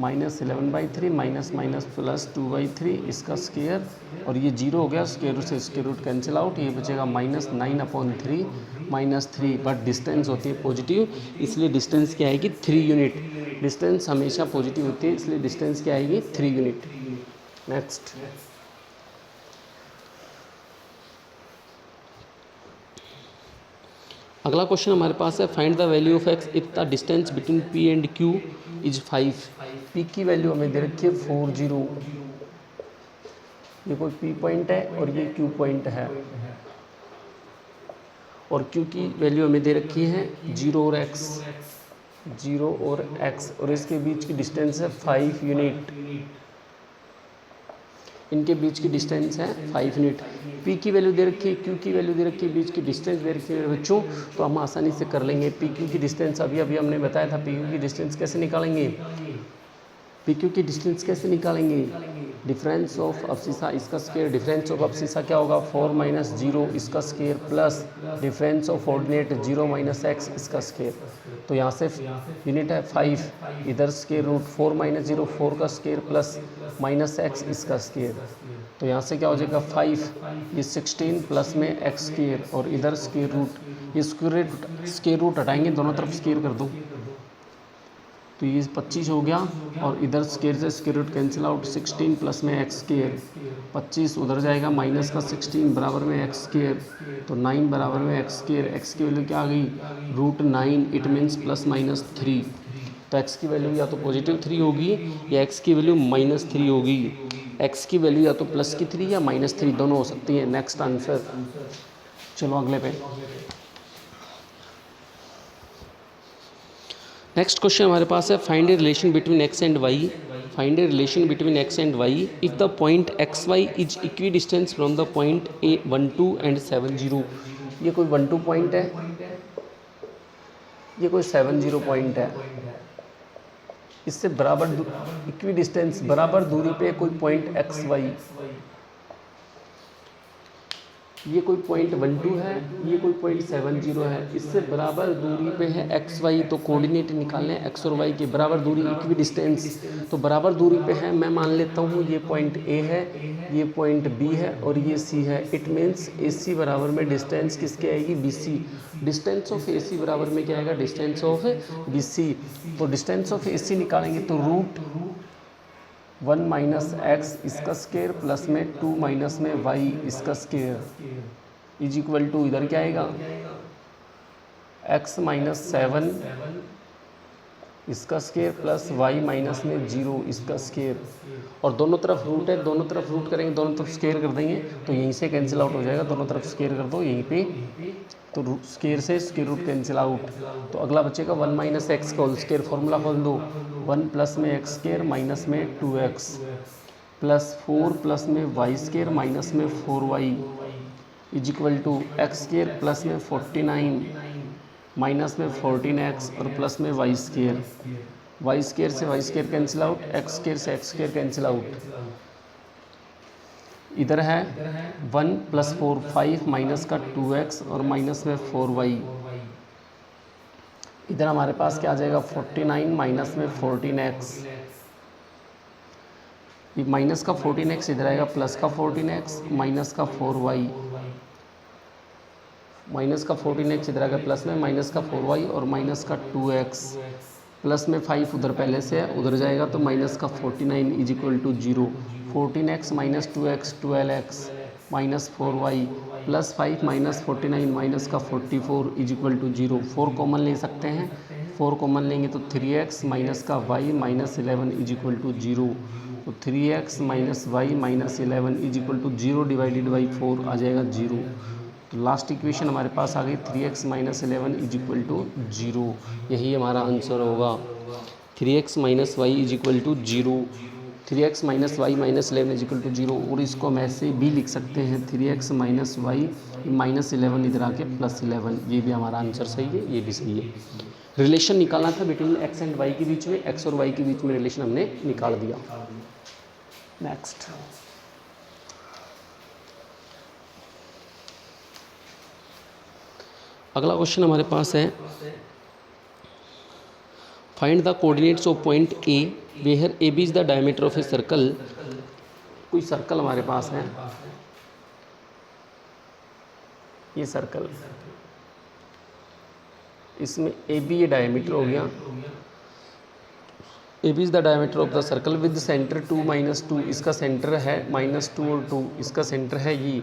-11/3 माइनस प्लस 2/3 इसका स्केयर, और ये 0 हो गया, स्केयर रूट से स्केयर रूट कैंसिल आउट, ये बचेगा -9/3 -3। बट डिस्टेंस होती है पॉजिटिव, इसलिए डिस्टेंस क्या आएगी 3 यूनिट। डिस्टेंस हमेशा पॉजिटिव होती है, इसलिए डिस्टेंस क्या आएगी 3 यूनिट। नेक्स्ट, अगला क्वेश्चन हमारे पास है, find the value of x if the distance between P and Q is 5। P की वैल्यू हमें दे रखी है 40, ये कोई P पॉइंट है और ये Q पॉइंट है, और Q की वैल्यू हमें दे रखी है 0 और x, और इसके बीच की डिस्टेंस है 5 यूनिट। इनके बीच की डिस्टेंस है 5 यूनिट। P की वैल्यू दे रखी है, Q की वैल्यू दे रखी है, बीच की डिस्टेंस दे रखी है बच्चों, तो हम आसानी से कर लेंगे। PQ की डिस्टेंस अभी हमने बताया था, PQ की डिस्टेंस कैसे निकालेंगे, PQ की डिस्टेंस कैसे निकालेंगे, डिफरेंस ऑफ अबसीसा इसका स्केयर, डिफरेंस ऑफ अबसीसा क्या होगा 4 - 0 इसका square plus difference of ordinate 0 - x इसका स्केयर। तो यहाँ से यूनिट है 5, इधर स्केयर रूट 4 - 0 4 का स्केयर प्लस -x इसका स्केयर। तो यहाँ से क्या हो जाएगा 5, ये 16 प्लस में एक्स स्क्वायर और इधर स्क्वायर रूट, ये स्क्वायर रूट हटाएंगे, दोनों तरफ स्क्वायर कर दो तो ये 25 हो गया और इधर स्क्वायर से square root cancel out, 16 plus में एक्स स्क्वायर, 25 उधर जाएगा माइनस का 16 बराबर में एक्स स्क्वायर, तो 9 बराबर में एक्स स्क्वायर, एक्स की वैल्यू क्या आ गई √9, इट मीन्स प्लस माइनस 3। तो एक्स की वैल्यू या तो पॉजिटिव 3 होगी या एक्स की वैल्यू -3 होगी। एक्स की वैल्यू या तो प्लस की 3 या -3 दोनों हो सकती है। नेक्स्ट आंसर, चलो अगले पे। नेक्स्ट क्वेश्चन हमारे पास है find a relation between x and y. Find a relation between x and y if the point x y is equidistant from the point A 1 2 and 7 0। ये कोई 1 2 point है, ये कोई 7 0 पॉइंट है। इससे बराबर इक्वी डिस्टेंस बराबर दूरी पे कोई पॉइंट एक्स वाई, ये कोई पॉइंट 1 2 है, ये कोई पॉइंट 7 0 है। इससे बराबर दूरी पे है एक्स वाई, तो कोऑर्डिनेट निकालने एक्स और वाई के बराबर दूरी इक्वी डिस्टेंस, तो बराबर दूरी पे है। मैं मान लेता हूँ ये पॉइंट ए है, ये पॉइंट बी है और ये सी है। इट मीन्स ए सी बराबर में डिस्टेंस किसके आएगी बी सी। डिस्टेंस ऑफ ए सी बराबर में क्या आएगा डिस्टेंस ऑफ बी सी। तो डिस्टेंस ऑफ ए सी निकालेंगे तो √1 माइनस एक्स इसका स्क्वायर प्लस में 2 माइनस में वाई इसका स्क्वायर इज इक्वल टू, इधर क्या आएगा x माइनस 7 इसका स्क्वायर प्लस y माइनस में 0 इसका स्क्वायर, और दोनों तरफ रूट है, दोनों तरफ रूट करेंगे, दोनों तरफ स्क्वायर कर देंगे तो यहीं से कैंसिल आउट हो जाएगा। दोनों तरफ स्क्वायर कर दो यहीं पे, तो स्क्वायर से स्क्वायर रूट कैंसिल आउट। तो अगला बचेगा 1 माइनस एक्स का होल स्क्वायर, फॉर्मूला खोल दो 1 प्लस में एक्स स्क्वायर माइनस में 2x प्लस 4 प्लस में वाई स्क्वायर माइनस में 4y is equal to x square plus में 49 माइनस में 14x और प्लस में वाई स्क्वायर, वाई स्क्वायर से y square cancel out, x square से एक्स स्क्वायर कैंसिल आउट। इधर है 1 प्लस 4 5 माइनस का 2x और माइनस में 4y। इधर हमारे पास क्या आ जाएगा 49 माइनस में 14x, ये माइनस का 14x इधर आएगा प्लस का 14x माइनस का 4y, माइनस का 14x इधर आएगा प्लस में माइनस का 4y और माइनस का 2x प्लस में 5 उधर पहले से है, उधर जाएगा तो माइनस का 49 is equal to 0। 14x minus 2x 12x minus 4y plus 5 minus 49 minus का 44 इज इक्वल टू 0। 4 कॉमन ले सकते हैं, 4 कॉमन लेंगे तो 3x माइनस का y minus 11 is equal to 0। तो 3x minus y minus 11 is equal to 0 divided by 4 आ जाएगा 0। तो लास्ट इक्वेशन हमारे पास आ गई 3x minus 11 is equal to 0। यही हमारा आंसर होगा 3x minus y is equal to 0। 3x minus y minus 11 is equal to 0, और इसको हम ऐसे भी लिख सकते हैं 3x माइनस वाई माइनस 11 इधर आके प्लस 11। ये भी हमारा आंसर सही है, ये भी सही है। रिलेशन निकालना था बिटवीन x एंड y के बीच में, x और y के बीच में रिलेशन हमने निकाल दिया। नेक्स्ट, अगला क्वेश्चन हमारे पास है find the coordinates of point A where A B is the diameter of a circle. कोई सर्कल हमारे पास है, ये सर्कल, इसमें ए बी ये डायमीटर हो गया, A B is the diameter of the circle with centre 2 minus 2, इसका सेंटर है -2 और 2, इसका सेंटर है ये,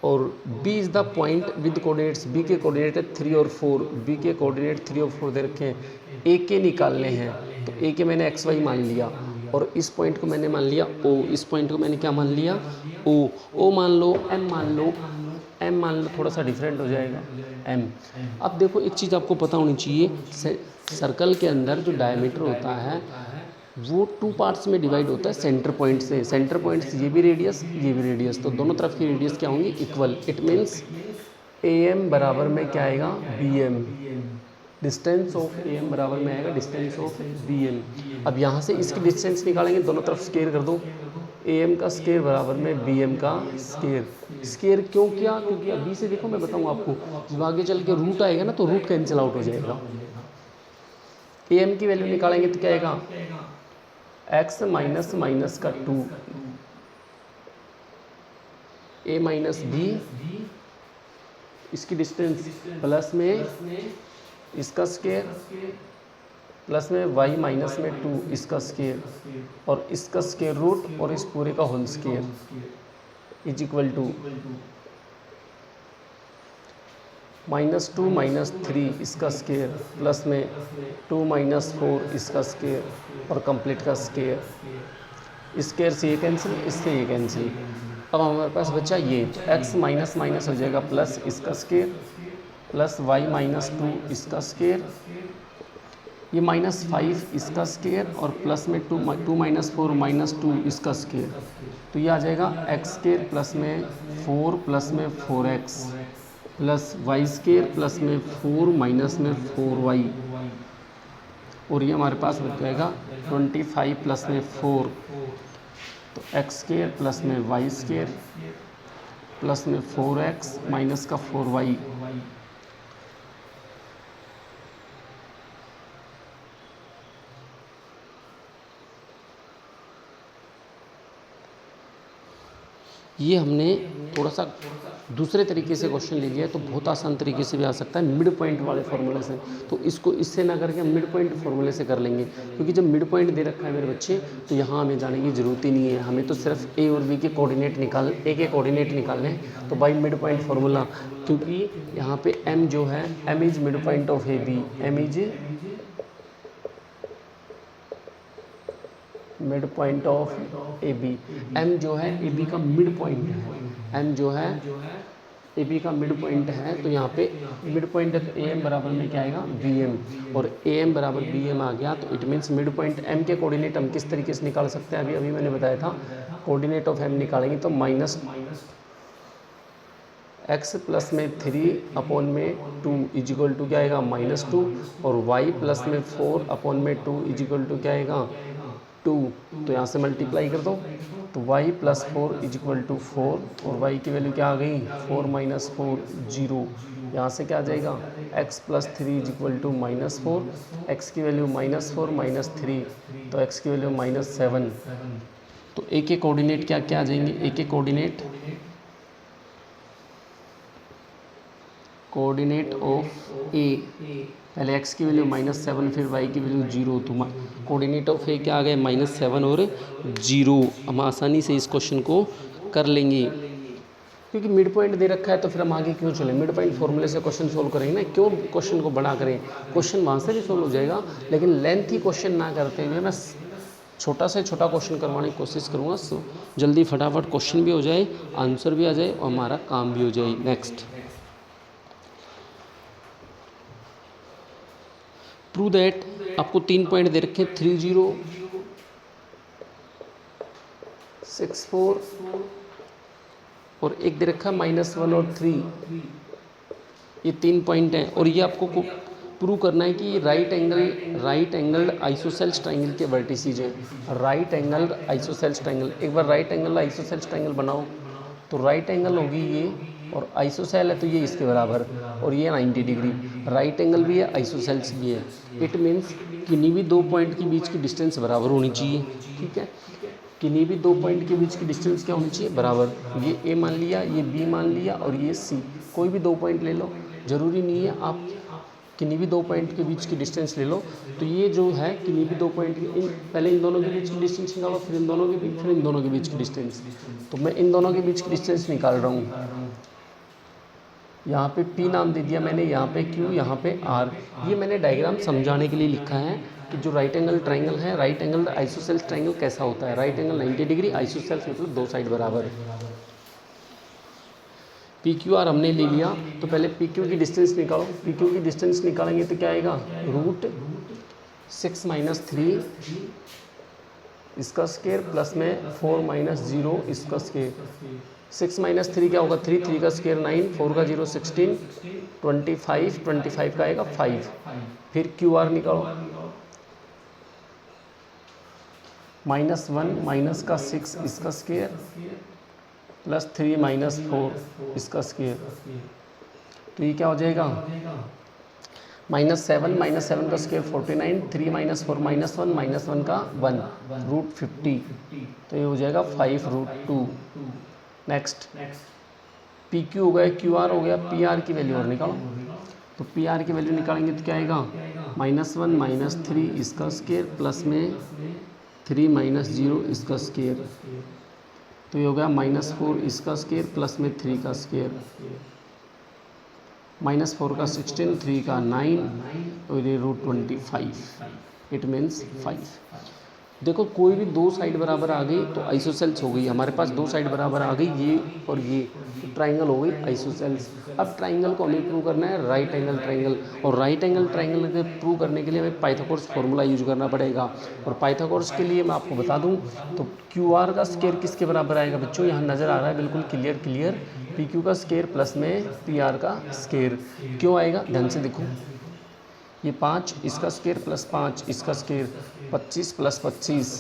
और B is the point with coordinates, B के कोऑर्डिनेट है 3 और 4, B के कोऑर्डिनेट 3 और 4 दे रखे हैं। A के निकालने हैं, तो A के मैंने XY मान लिया और इस पॉइंट को मैंने मान लिया O, इस पॉइंट को मैंने क्या मान लिया O मान लो, M मान लो, M मान लो, थोड़ा सा डिफरेंट हो जाएगा M। अब देखो एक चीज़ आपको पता होनी चाहिए, सर्कल के अंदर जो डायमीटर होता है वो 2 पार्ट्स में डिवाइड होता है सेंटर पॉइंट से। सेंटर पॉइंट से ये भी रेडियस, ये भी रेडियस, तो दोनों तरफ की रेडियस क्या होंगी इक्वल। इट मीन्स AM बराबर में क्या आएगा BM, डिस्टेंस ऑफ AM बराबर में आएगा डिस्टेंस ऑफ BM। अब यहाँ से इसकी डिस्टेंस निकालेंगे, दोनों तरफ स्क्वायर कर दो, AM का स्क्वायर बराबर में BM का स्क्वायर। स्क्वायर क्यों किया, क्योंकि अभी से देखो मैं बताऊँ आपको, जब आगे चल के रूट आएगा ना तो रूट कैंसिल आउट हो जाएगा। AM की वैल्यू निकालेंगे तो क्या आएगा x माइनस का 2 a माइनस बी, इसकी डिस्टेंस प्लस में इसका स्क्वायर प्लस में y माइनस में 2 इसका स्क्वायर और इसका स्क्वायर रूट और इस पूरे का whole square is equal to -2 minus 3 इसका स्क्वायर प्लस में 2 माइनस 4 इसका स्क्वायर और कंप्लीट का स्क्वायर। स्क्वायर से ये कैंसिल, इससे ये कैंसिल। अब हमारे पास बचा ये, तो x माइनस माइनस हो जाएगा प्लस इसका स्क्वायर प्लस y माइनस 2 इसका स्क्वायर, ये -5 इसका स्क्वायर और प्लस में 2 माइनस 4 माइनस 2 इसका स्क्वायर। तो ये आ जाएगा x स्क्वायर प्लस में 4 प्लस में 4x plus y square plus में 4 माइनस में 4y और ये हमारे पास बच जाएगा 25 प्लस में 4, तो x स्क्वायर प्लस में y स्क्वायर प्लस में 4x माइनस का 4y। ये हमने थोड़ा सा दूसरे तरीके से क्वेश्चन ले लिया है, तो बहुत आसान तरीके से भी आ सकता है मिड पॉइंट वाले फॉर्मूले से। तो इसको इससे ना करके हम मिड पॉइंट फॉर्मूले से कर लेंगे, क्योंकि जब मिड पॉइंट दे रखा है मेरे बच्चे तो यहाँ हमें जाने की ज़रूरत ही नहीं है, हमें तो सिर्फ ए और बी के कोऑर्डिनेट ए के कोऑर्डिनेट निकालने हैं। तो बाई मिड पॉइंट फार्मूला, क्योंकि यहाँ पे m जो है m is mid point of A B, m is mid point of A B, M जो है ए बी का मिड पॉइंट है, एम जो है ए बी का मिड पॉइंट है। तो यहाँ पे मिड पॉइंट है तो ए एम बराबर में क्या आएगा बी एम, और ए एम बराबर बी एम आ गया। तो it means mid point M के कोऑर्डिनेट हम किस तरीके से निकाल सकते हैं, अभी मैंने बताया था, कोऑर्डिनेट ऑफ एम निकालेंगे तो माइनस x प्लस में 3 अपॉन में 2 इज इक्वल टू क्या आएगा -2, और y प्लस में 4 अपॉन में 2 इज इक्वल टू क्या आएगा 2। तो यहाँ से मल्टीप्लाई कर दो तो y plus 4 is equal to 4 और y की वैल्यू क्या आ गई 4 माइनस 4 0। यहाँ से क्या आ जाएगा x plus 3 is equal to -4, x की वैल्यू -4 माइनस 3 तो x की वैल्यू -7। तो a के कोऑर्डिनेट क्या क्या आ जाएंगे, a के कोऑर्डिनेट ऑफ a, पहले x की वैल्यू -7 फिर y की वैल्यू 0, तो कोऑर्डिनेट ऑफ a क्या आ गए -7 और 0। हम आसानी से इस क्वेश्चन को कर लेंगे, क्योंकि मिड पॉइंट दे रखा है तो फिर हम आगे क्यों चलें, मिड पॉइंट फॉर्मूले से क्वेश्चन सोल्व करेंगे ना, क्यों क्वेश्चन को बड़ा करें, क्वेश्चन वहाँ से भी सोल्व हो जाएगा, लेकिन लेंथी क्वेश्चन ना करते हुए मैं छोटा से छोटा क्वेश्चन करवाने की कोशिश करूँगा, जल्दी फटाफट क्वेश्चन भी हो जाए, आंसर भी आ जाए और हमारा काम भी हो जाए। नेक्स्ट, प्रूव दैट, आपको 3 पॉइंट दे रखे 3 0 6 4 और एक दे रखा -1 और 3, ये 3 पॉइंट हैं और ये आपको प्रूव करना है कि राइट एंगल आइसोसेल्स ट्रायंगल के वर्टिसेज हैं। राइट एंगल आइसोसेल्स ट्रायंगल, एक बार राइट एंगल आइसोसेल्स ट्रायंगल बनाओ तो राइट एंगल होगी ये और आइसोसेल है तो ये इसके बराबर और ये 90 डिग्री, राइट एंगल भी है आइसोसेल्स भी है। इट मीन्स किन्हीं भी 2 पॉइंट के बीच की डिस्टेंस बराबर होनी चाहिए, ठीक है, किन्हीं भी 2 पॉइंट के बीच की डिस्टेंस क्या होनी चाहिए बराबर, ये ए मान लिया, ये बी मान लिया और ये सी, कोई भी 2 पॉइंट ले लो, ज़रूरी नहीं है आप किन्हीं भी 2 पॉइंट के बीच की डिस्टेंस ले लो। तो ये जो है किन्हीं भी 2 पॉइंट की, पहले इन दोनों के बीच की डिस्टेंस निकालो, फिर इन दोनों के बीच, फिर इन दोनों के बीच की डिस्टेंस। तो मैं इन दोनों के बीच की डिस्टेंस निकाल रहा हूँ, यहाँ पे P नाम दे दिया मैंने, यहाँ पे Q, यहाँ पे R। ये मैंने डायग्राम समझाने के लिए लिखा है कि जो राइट एंगल ट्रायंगल है, राइट एंगल आइसोसेल्स ट्रायंगल कैसा होता है। राइट एंगल 90 डिग्री, आइसोसेल्स मतलब 2 साइड बराबर। PQR हमने ले लिया तो पहले PQ की डिस्टेंस निकालो, PQ की डिस्टेंस निकालेंगे तो क्या आएगा √6 - 3 इसका स्क्वायर प्लस में 4 - 0 इसका स्क्वायर। 6 - 3 क्या होगा 3, 3 का स्क्वायर 9, 4 का 0 16, 25 का आएगा 5। फिर QR निकालो, -1 माइनस का 6 इसका स्क्वायर प्लस 3 - 4 इसका स्क्वायर। तो ये क्या हो जाएगा -7 का स्क्वायर 49, 3 - 4 -1 का 1 √50, तो ये हो जाएगा 5 √2। नेक्स्ट, पी क्यू हो गया, क्यू आर हो गया, पी आर की वैल्यू और निकालो। तो पी आर की वैल्यू निकालेंगे तो क्या आएगा, -1 -3 इसका स्केयर प्लस में 3 -0 इसका स्केयर, तो ये हो गया -4 इसका स्केयर प्लस में 3 का स्केयर, -4 का 16, 3 का 9 और ये √25, इट मीन्स 5। देखो कोई भी दो साइड बराबर आ गई तो आइसोसेल्स हो गई, हमारे पास दो साइड बराबर आ गई ये और ये, तो ट्राइंगल हो गई आइसोसेल्स। अब ट्राइंगल को हमें प्रूव करना है राइट एंगल ट्राइंगल, और राइट एंगल ट्राइंगल के प्रूव करने के लिए हमें पाइथागोरस फॉर्मूला यूज करना पड़ेगा। और पाइथागोरस के लिए मैं आपको बता दूं तो क्यू आर का स्केयर किसके बराबर आएगा बच्चों, यहाँ नज़र आ रहा है बिल्कुल क्लियर, पी क्यू का स्केयर प्लस में पी आर का स्केयर। क्यों आएगा ध्यान से देखो, ये 5 इसका स्केयर प्लस 5 इसका स्केयर, 25 + 25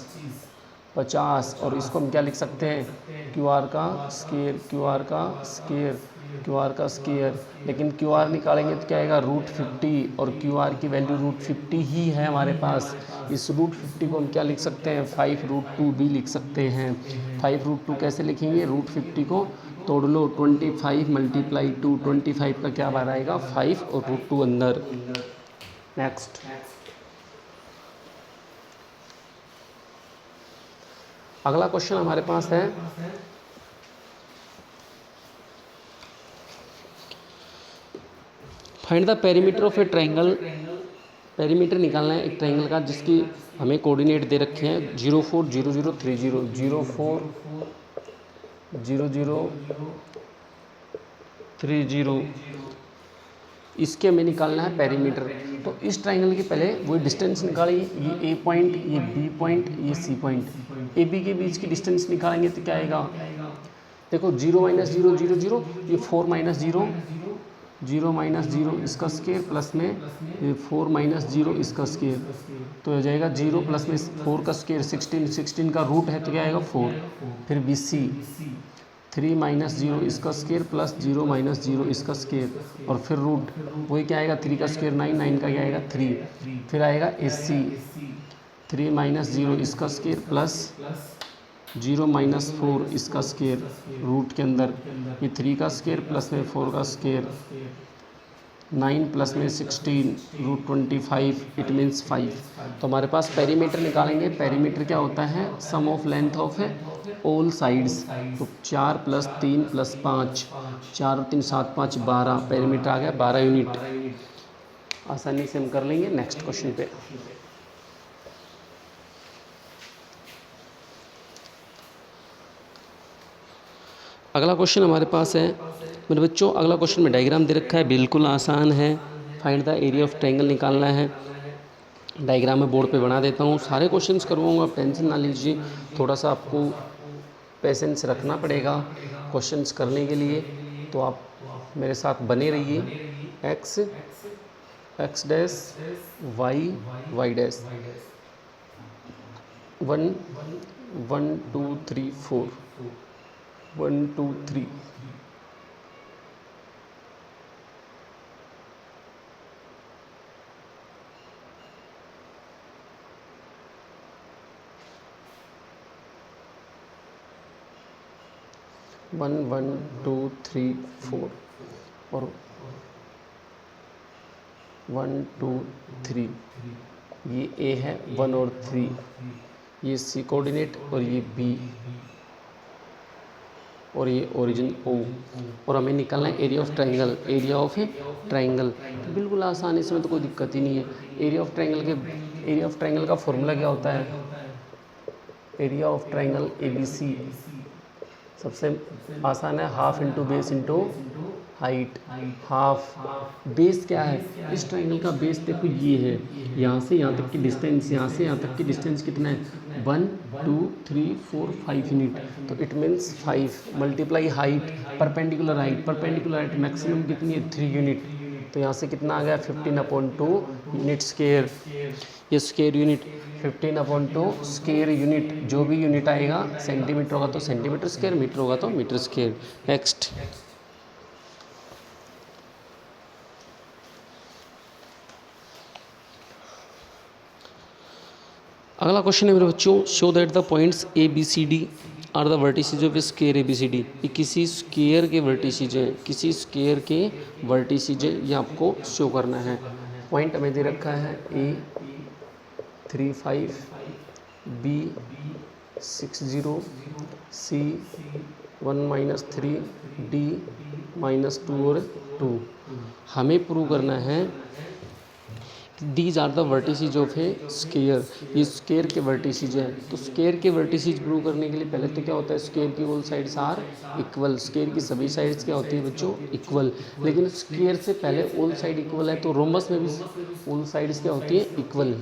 50, और इसको हम क्या लिख सकते हैं, क्यू आर का स्केयर, क्यू आर का स्केयर, क्यू आर का स्केयर। लेकिन क्यू आर निकालेंगे तो क्या आएगा √50, और क्यू आर की वैल्यू √50 ही है हमारे पास। इस √50 को हम क्या लिख सकते हैं, 5√2 भी लिख सकते हैं। 5√2 कैसे लिखेंगे, √50 को तोड़ लो, 25 × 2, 25 का क्या बार आएगा 5 और √2 अंदर। नेक्स्ट, अगला क्वेश्चन हमारे पास है, find the perimeter of A triangle. Perimeter निकालना है एक ट्राइंगल का जिसकी हमें कोऑर्डिनेट दे रखे हैं 0 4 0 0 3 0, 0 4 0 0 3 0, इसके हमें निकालना है पेरीमीटर। तो इस ट्राइंगल के पहले वो डिस्टेंस निकालिए, ये ए पॉइंट, ये बी पॉइंट, ये सी पॉइंट, ए बी के बीच की डिस्टेंस निकालेंगे तो क्या आएगा, देखो 0 - 0 0 0, ये 4 - 0 0 - 0 इसका स्केयर प्लस में ये 4 - 0 इसका स्केयर, तो हो जाएगा 0 प्लस में 4 का स्केयर 16, 16 का रूट है तो क्या आएगा 4। फिर बी सी 3 - 0 इसका स्केयर प्लस 0 - 0 इसका स्केयर, और फिर रूट वही क्या आएगा 3 का स्केयर 9, 9 का क्या आएगा 3। फिर आएगा ए सी 3 - 0 इसका स्केयर प्लस 0 - 4 इसका स्केयर रूट के अंदर, ये 3 का स्केयर प्लस में 4 का स्केयर, 9 प्लस में 16 √25, इट मीन्स 5। तो हमारे पास पेरीमीटर निकालेंगे। पेरीमीटर क्या होता है, sum of length of all sides. तो 4 + 3 + 5, 4 और 3 7 5 12, पेरीमीटर आ गया 12 यूनिट। आसानी से हम कर लेंगे। नेक्स्ट क्वेश्चन पे, अगला क्वेश्चन हमारे पास है मेरे बच्चों, अगला क्वेश्चन में डायग्राम दे रखा है, बिल्कुल आसान है। Find the area of triangle निकालना है। डायग्राम में बोर्ड पे बना देता हूँ, सारे क्वेश्चंस करवाऊँगा, आप टेंशन ना लीजिए। थोड़ा सा आपको पेशेंस रखना पड़ेगा क्वेश्चंस करने के लिए, तो आप मेरे साथ बने रहिए। x x dash y y dash 1 1 2 3 4 1 2 3 1 1 2 3 4 और 1 2 3, ये ए है 1 और 3, ये सी कोऑर्डिनेट और ये बी और ये ओरिजिन ओ। और हमें निकालना है area of triangle. Area of triangle तो बिल्कुल आसान, इसमें तो कोई दिक्कत ही नहीं है। एरिया ऑफ ट्रायंगल का फॉर्मूला क्या होता है, area of triangle A B C सबसे आसान है, half into base into height. Half base क्या है, इस ट्रायंगल का बेस देखो ये है, यहाँ से यहाँ तक की डिस्टेंस, यहाँ से यहाँ तक की डिस्टेंस कितना है 1 2 3 4 5 यूनिट। तो it means 5 multiply height, perpendicular height maximum कितनी है 3 यूनिट। तो यहाँ से कितना आ गया 15/2 यूनिट स्केयर। ये स्केयर यूनिट 15/2 स्केयर यूनिट, जो भी यूनिट आएगा सेंटीमीटर होगा तो सेंटीमीटर स्केयर, मीटर होगा तो मीटर स्केयर। नेक्स्ट, अगला क्वेश्चन है मेरे बच्चों, show that the points A B C D are the vertices of a square ABCD, ये किसी स्केयर के वर्टिसेज हैं, किसी स्केयर के वर्टिसेज हैं, ये आपको शो करना है। पॉइंट हमें दे रखा है A35, B60, C1-3, D-2 और 2। हमें प्रूव करना है these are the vertices of a square, ये स्केयर के वर्टिसेज हैं। तो स्केयर के वर्टिसेज प्रूव करने के लिए पहले तो क्या होता है, स्केयर की all sides are equal, square की सभी साइड्स क्या होती है बच्चों, इक्वल। लेकिन स्केयर से पहले ऑल साइड इक्वल है, तो रोमबस में भी ऑल साइड्स क्या होती है, इक्वल।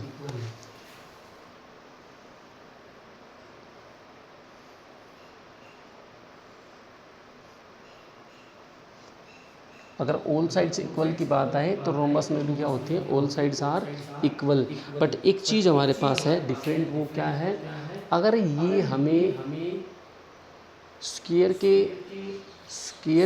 अगर ऑल साइड्स इक्वल की बात आए तो रोमबस में भी क्या होती है, all sides are equal. But एक चीज़ हमारे पास है डिफरेंट, वो क्या है, अगर ये हमें स्केयर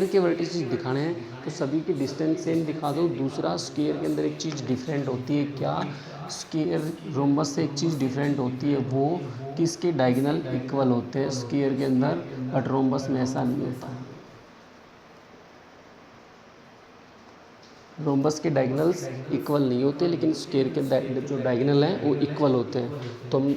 के वर्टिसेस दिखाने हैं तो सभी के डिस्टेंस सेम दिखा दो। दूसरा, स्केयर के अंदर एक चीज़ डिफरेंट होती है, क्या, स्केयर रोमबस से एक चीज़ डिफरेंट होती है, वो कि इसके डायगोनल इक्वल होते हैं स्केयर के अंदर, बट रोमबस में ऐसा नहीं होता। रोमबस के डायगोनल्स इक्वल नहीं होते, लेकिन स्केयर के जो डायगोनल हैं वो इक्वल होते हैं। तो हम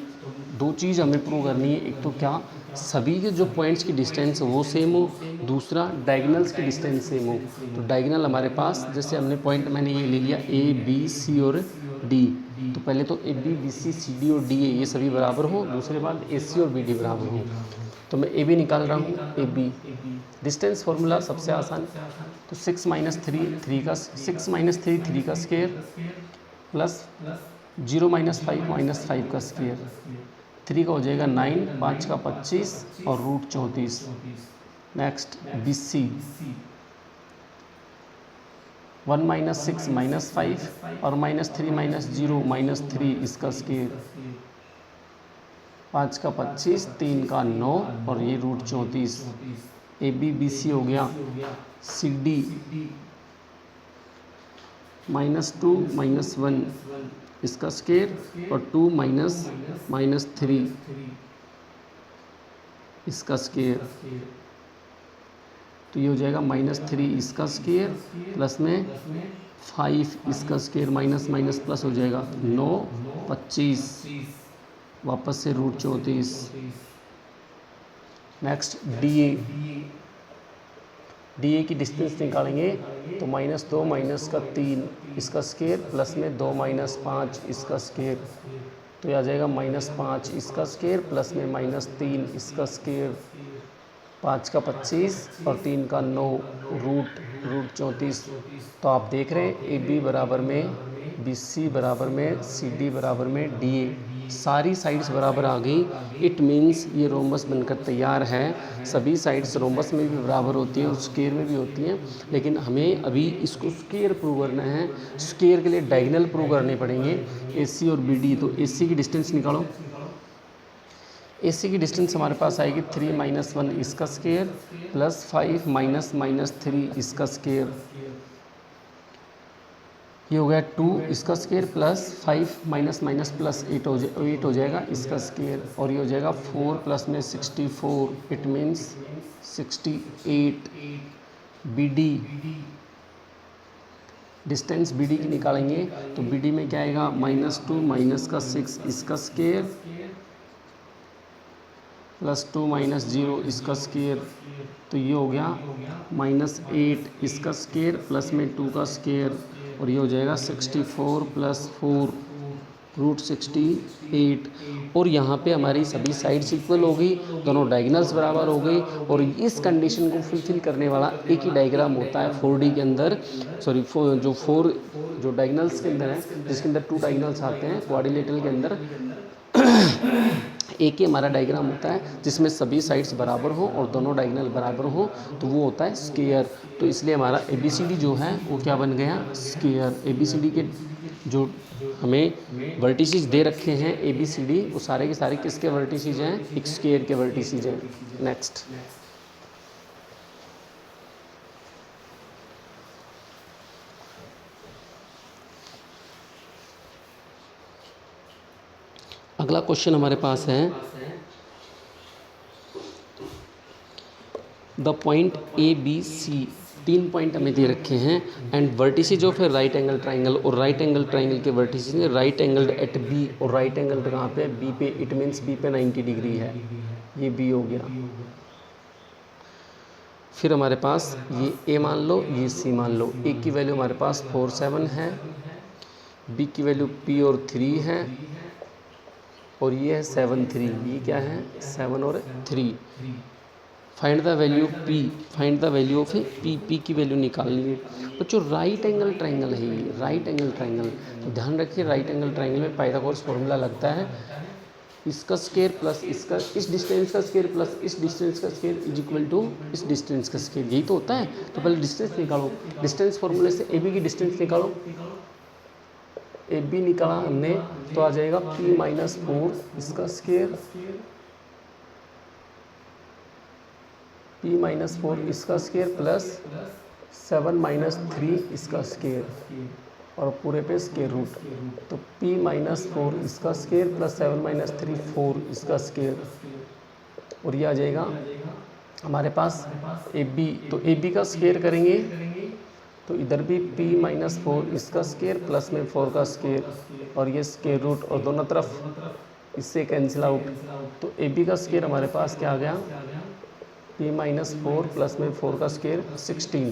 दो चीज़ हमें प्रूव करनी है, एक तो क्या, सभी के जो पॉइंट्स की डिस्टेंस वो सेम हो, दूसरा डायगोनल्स की डिस्टेंस सेम हो। तो डायगोनल हमारे पास, जैसे हमने पॉइंट मैंने ये ले लिया A, B, C और D, तो पहले तो AB, BC, CD और D है, ये सभी बराबर हो, दूसरे बाद AC और BD बराबर हो। तो मैं AB निकाल रहा हूँ, AB डिस्टेंस फार्मूला सबसे आसान, तो 6 - 3 3 का 3 का स्क्वायर प्लस 0 - 5 5 का स्क्वायर, 3 का हो जाएगा 9, 5 का 25 और √34। नेक्स्ट BC 1 - 6 - 5 और -3 - 0 -3 इसका स्क्वायर, 5 का 25, 3 का 9 और ये √34। ABBC हो गया, CD -2 - 1 इसका स्क्वायर और 2 - 3 इसका स्क्वायर, तो ये हो जाएगा -3 इसका स्क्वायर प्लस में 5 इसका स्क्वायर, माइनस माइनस प्लस हो जाएगा 9 25 वापस से √34। नेक्स्ट DA की डिस्टेंस निकालेंगे तो -2 - 3 इसका स्क्वायर प्लस में 2 - 5 इसका स्क्वायर, तो ये आ जाएगा -5 इसका स्क्वायर प्लस में -3 इसका स्क्वायर, 5 का 25 और 3 का 9 √34। तो आप देख रहे हैं AB बराबर में BC बराबर में CD बराबर में DA, सारी साइड्स बराबर आ गई। इट मीन्स ये रोमबस बनकर तैयार है। सभी साइड्स रोमबस में भी बराबर होती हैं और स्क्वायर में भी होती हैं, लेकिन हमें अभी इसको स्क्वायर प्रूव करना है। स्क्वायर के लिए डायगोनल प्रूव करने पड़ेंगे, AC और BD। तो AC की डिस्टेंस निकालो। AC की डिस्टेंस हमारे पास आएगी 3 - 1 इसका स्क्वायर प्लस 5 - 3 इसका स्क्वायर, ये हो गया 2 इसका स्क्वायर प्लस 5 माइनस प्लस 8 हो जाएगा इसका स्क्वायर, और ये हो जाएगा 4 प्लस में 64, it means 68। BD distance BD की निकालेंगे तो BD में क्या आएगा, -2 माइनस का 6 इसका स्क्वायर प्लस 2 - 0 इसका स्क्वायर, तो ये हो गया -8 इसका स्क्वायर प्लस में 2 का स्क्वायर, और ये हो जाएगा 64 + 4 √68। और यहाँ पे हमारी सभी साइड्स इक्वल हो गई, दोनों डायगोनल्स बराबर हो गई। और इस कंडीशन को फुलफिल करने वाला एक ही डायग्राम होता है 4D के अंदर, सॉरी जो डायगोनल्स के अंदर है, जिसके अंदर 2 डायगोनल्स आते हैं क्वाड्रिलेटरल के अंदर एक ही हमारा डायग्राम होता है जिसमें सभी साइड्स बराबर हो और दोनों डायगोनल बराबर हो, तो वो होता है स्क्वायर। तो इसलिए हमारा ABCD जो है वो क्या बन गया, स्क्वायर। ABCD के जो हमें वर्टिसेस दे रखे हैं ABCD, वो सारे के सारे किसके वर्टिसेस हैं, एक स्क्वायर के वर्टिसेस हैं। नेक्स्ट अगला क्वेश्चन हमारे पास है the point A B C, 3 point हमें दे रखे हैं and vertices of a right angle triangle, और राइट एंगल ट्राइंगल के vertices right angle at B, और राइट एंगल कहाँ पे, बी पे, इट मीन्स बी पे 90 डिग्री है, ये बी हो गया। फिर हमारे पास ये ए मान लो, ये सी मान लो। ए की वैल्यू हमारे पास 4 7 है, बी की वैल्यू पी और 3 है, और ये है 7 3, ये क्या है 7 और 3। Find the value P, find the value of P, P की वैल्यू निकालनी है। बच्चों राइट एंगल ट्राइंगल है ये, राइट एंगल ट्राइंगल, तो ध्यान रखिए राइट एंगल ट्राइंगल में पाइथागोरस फॉर्मूला लगता है, इसका स्क्वायर प्लस इसका, इस डिस्टेंस का स्क्वायर प्लस इस डिस्टेंस का स्क्वायर इज इक्वल टू इस डिस्टेंस का स्क्वायर, यही तो होता है। तो पहले डिस्टेंस निकालो, डिस्टेंस फॉर्मूले से ए बी की डिस्टेंस निकालो, ए बी निकाला हमने तो आ जाएगा p माइनस 4 इसका स्क्वायर, p माइनस 4 इसका स्क्वायर प्लस 7 माइनस 3 इसका स्क्वायर, और पूरे पे स्क्वायर रूट, तो p माइनस 4 इसका स्क्वायर प्लस 7 माइनस 3 4 इसका स्क्वायर, और ये आ जाएगा हमारे पास ए बी। तो ए बी का स्क्वायर करेंगे तो इधर भी p माइनस 4 इसका स्क्वायर प्लस में 4 का स्क्वायर, और ये स्क्वायर रूट, और दोनों तरफ इससे कैंसिल आउट, तो ए बी का स्क्वायर हमारे पास क्या आ गया, p माइनस 4 प्लस में 4 का स्क्वायर 16,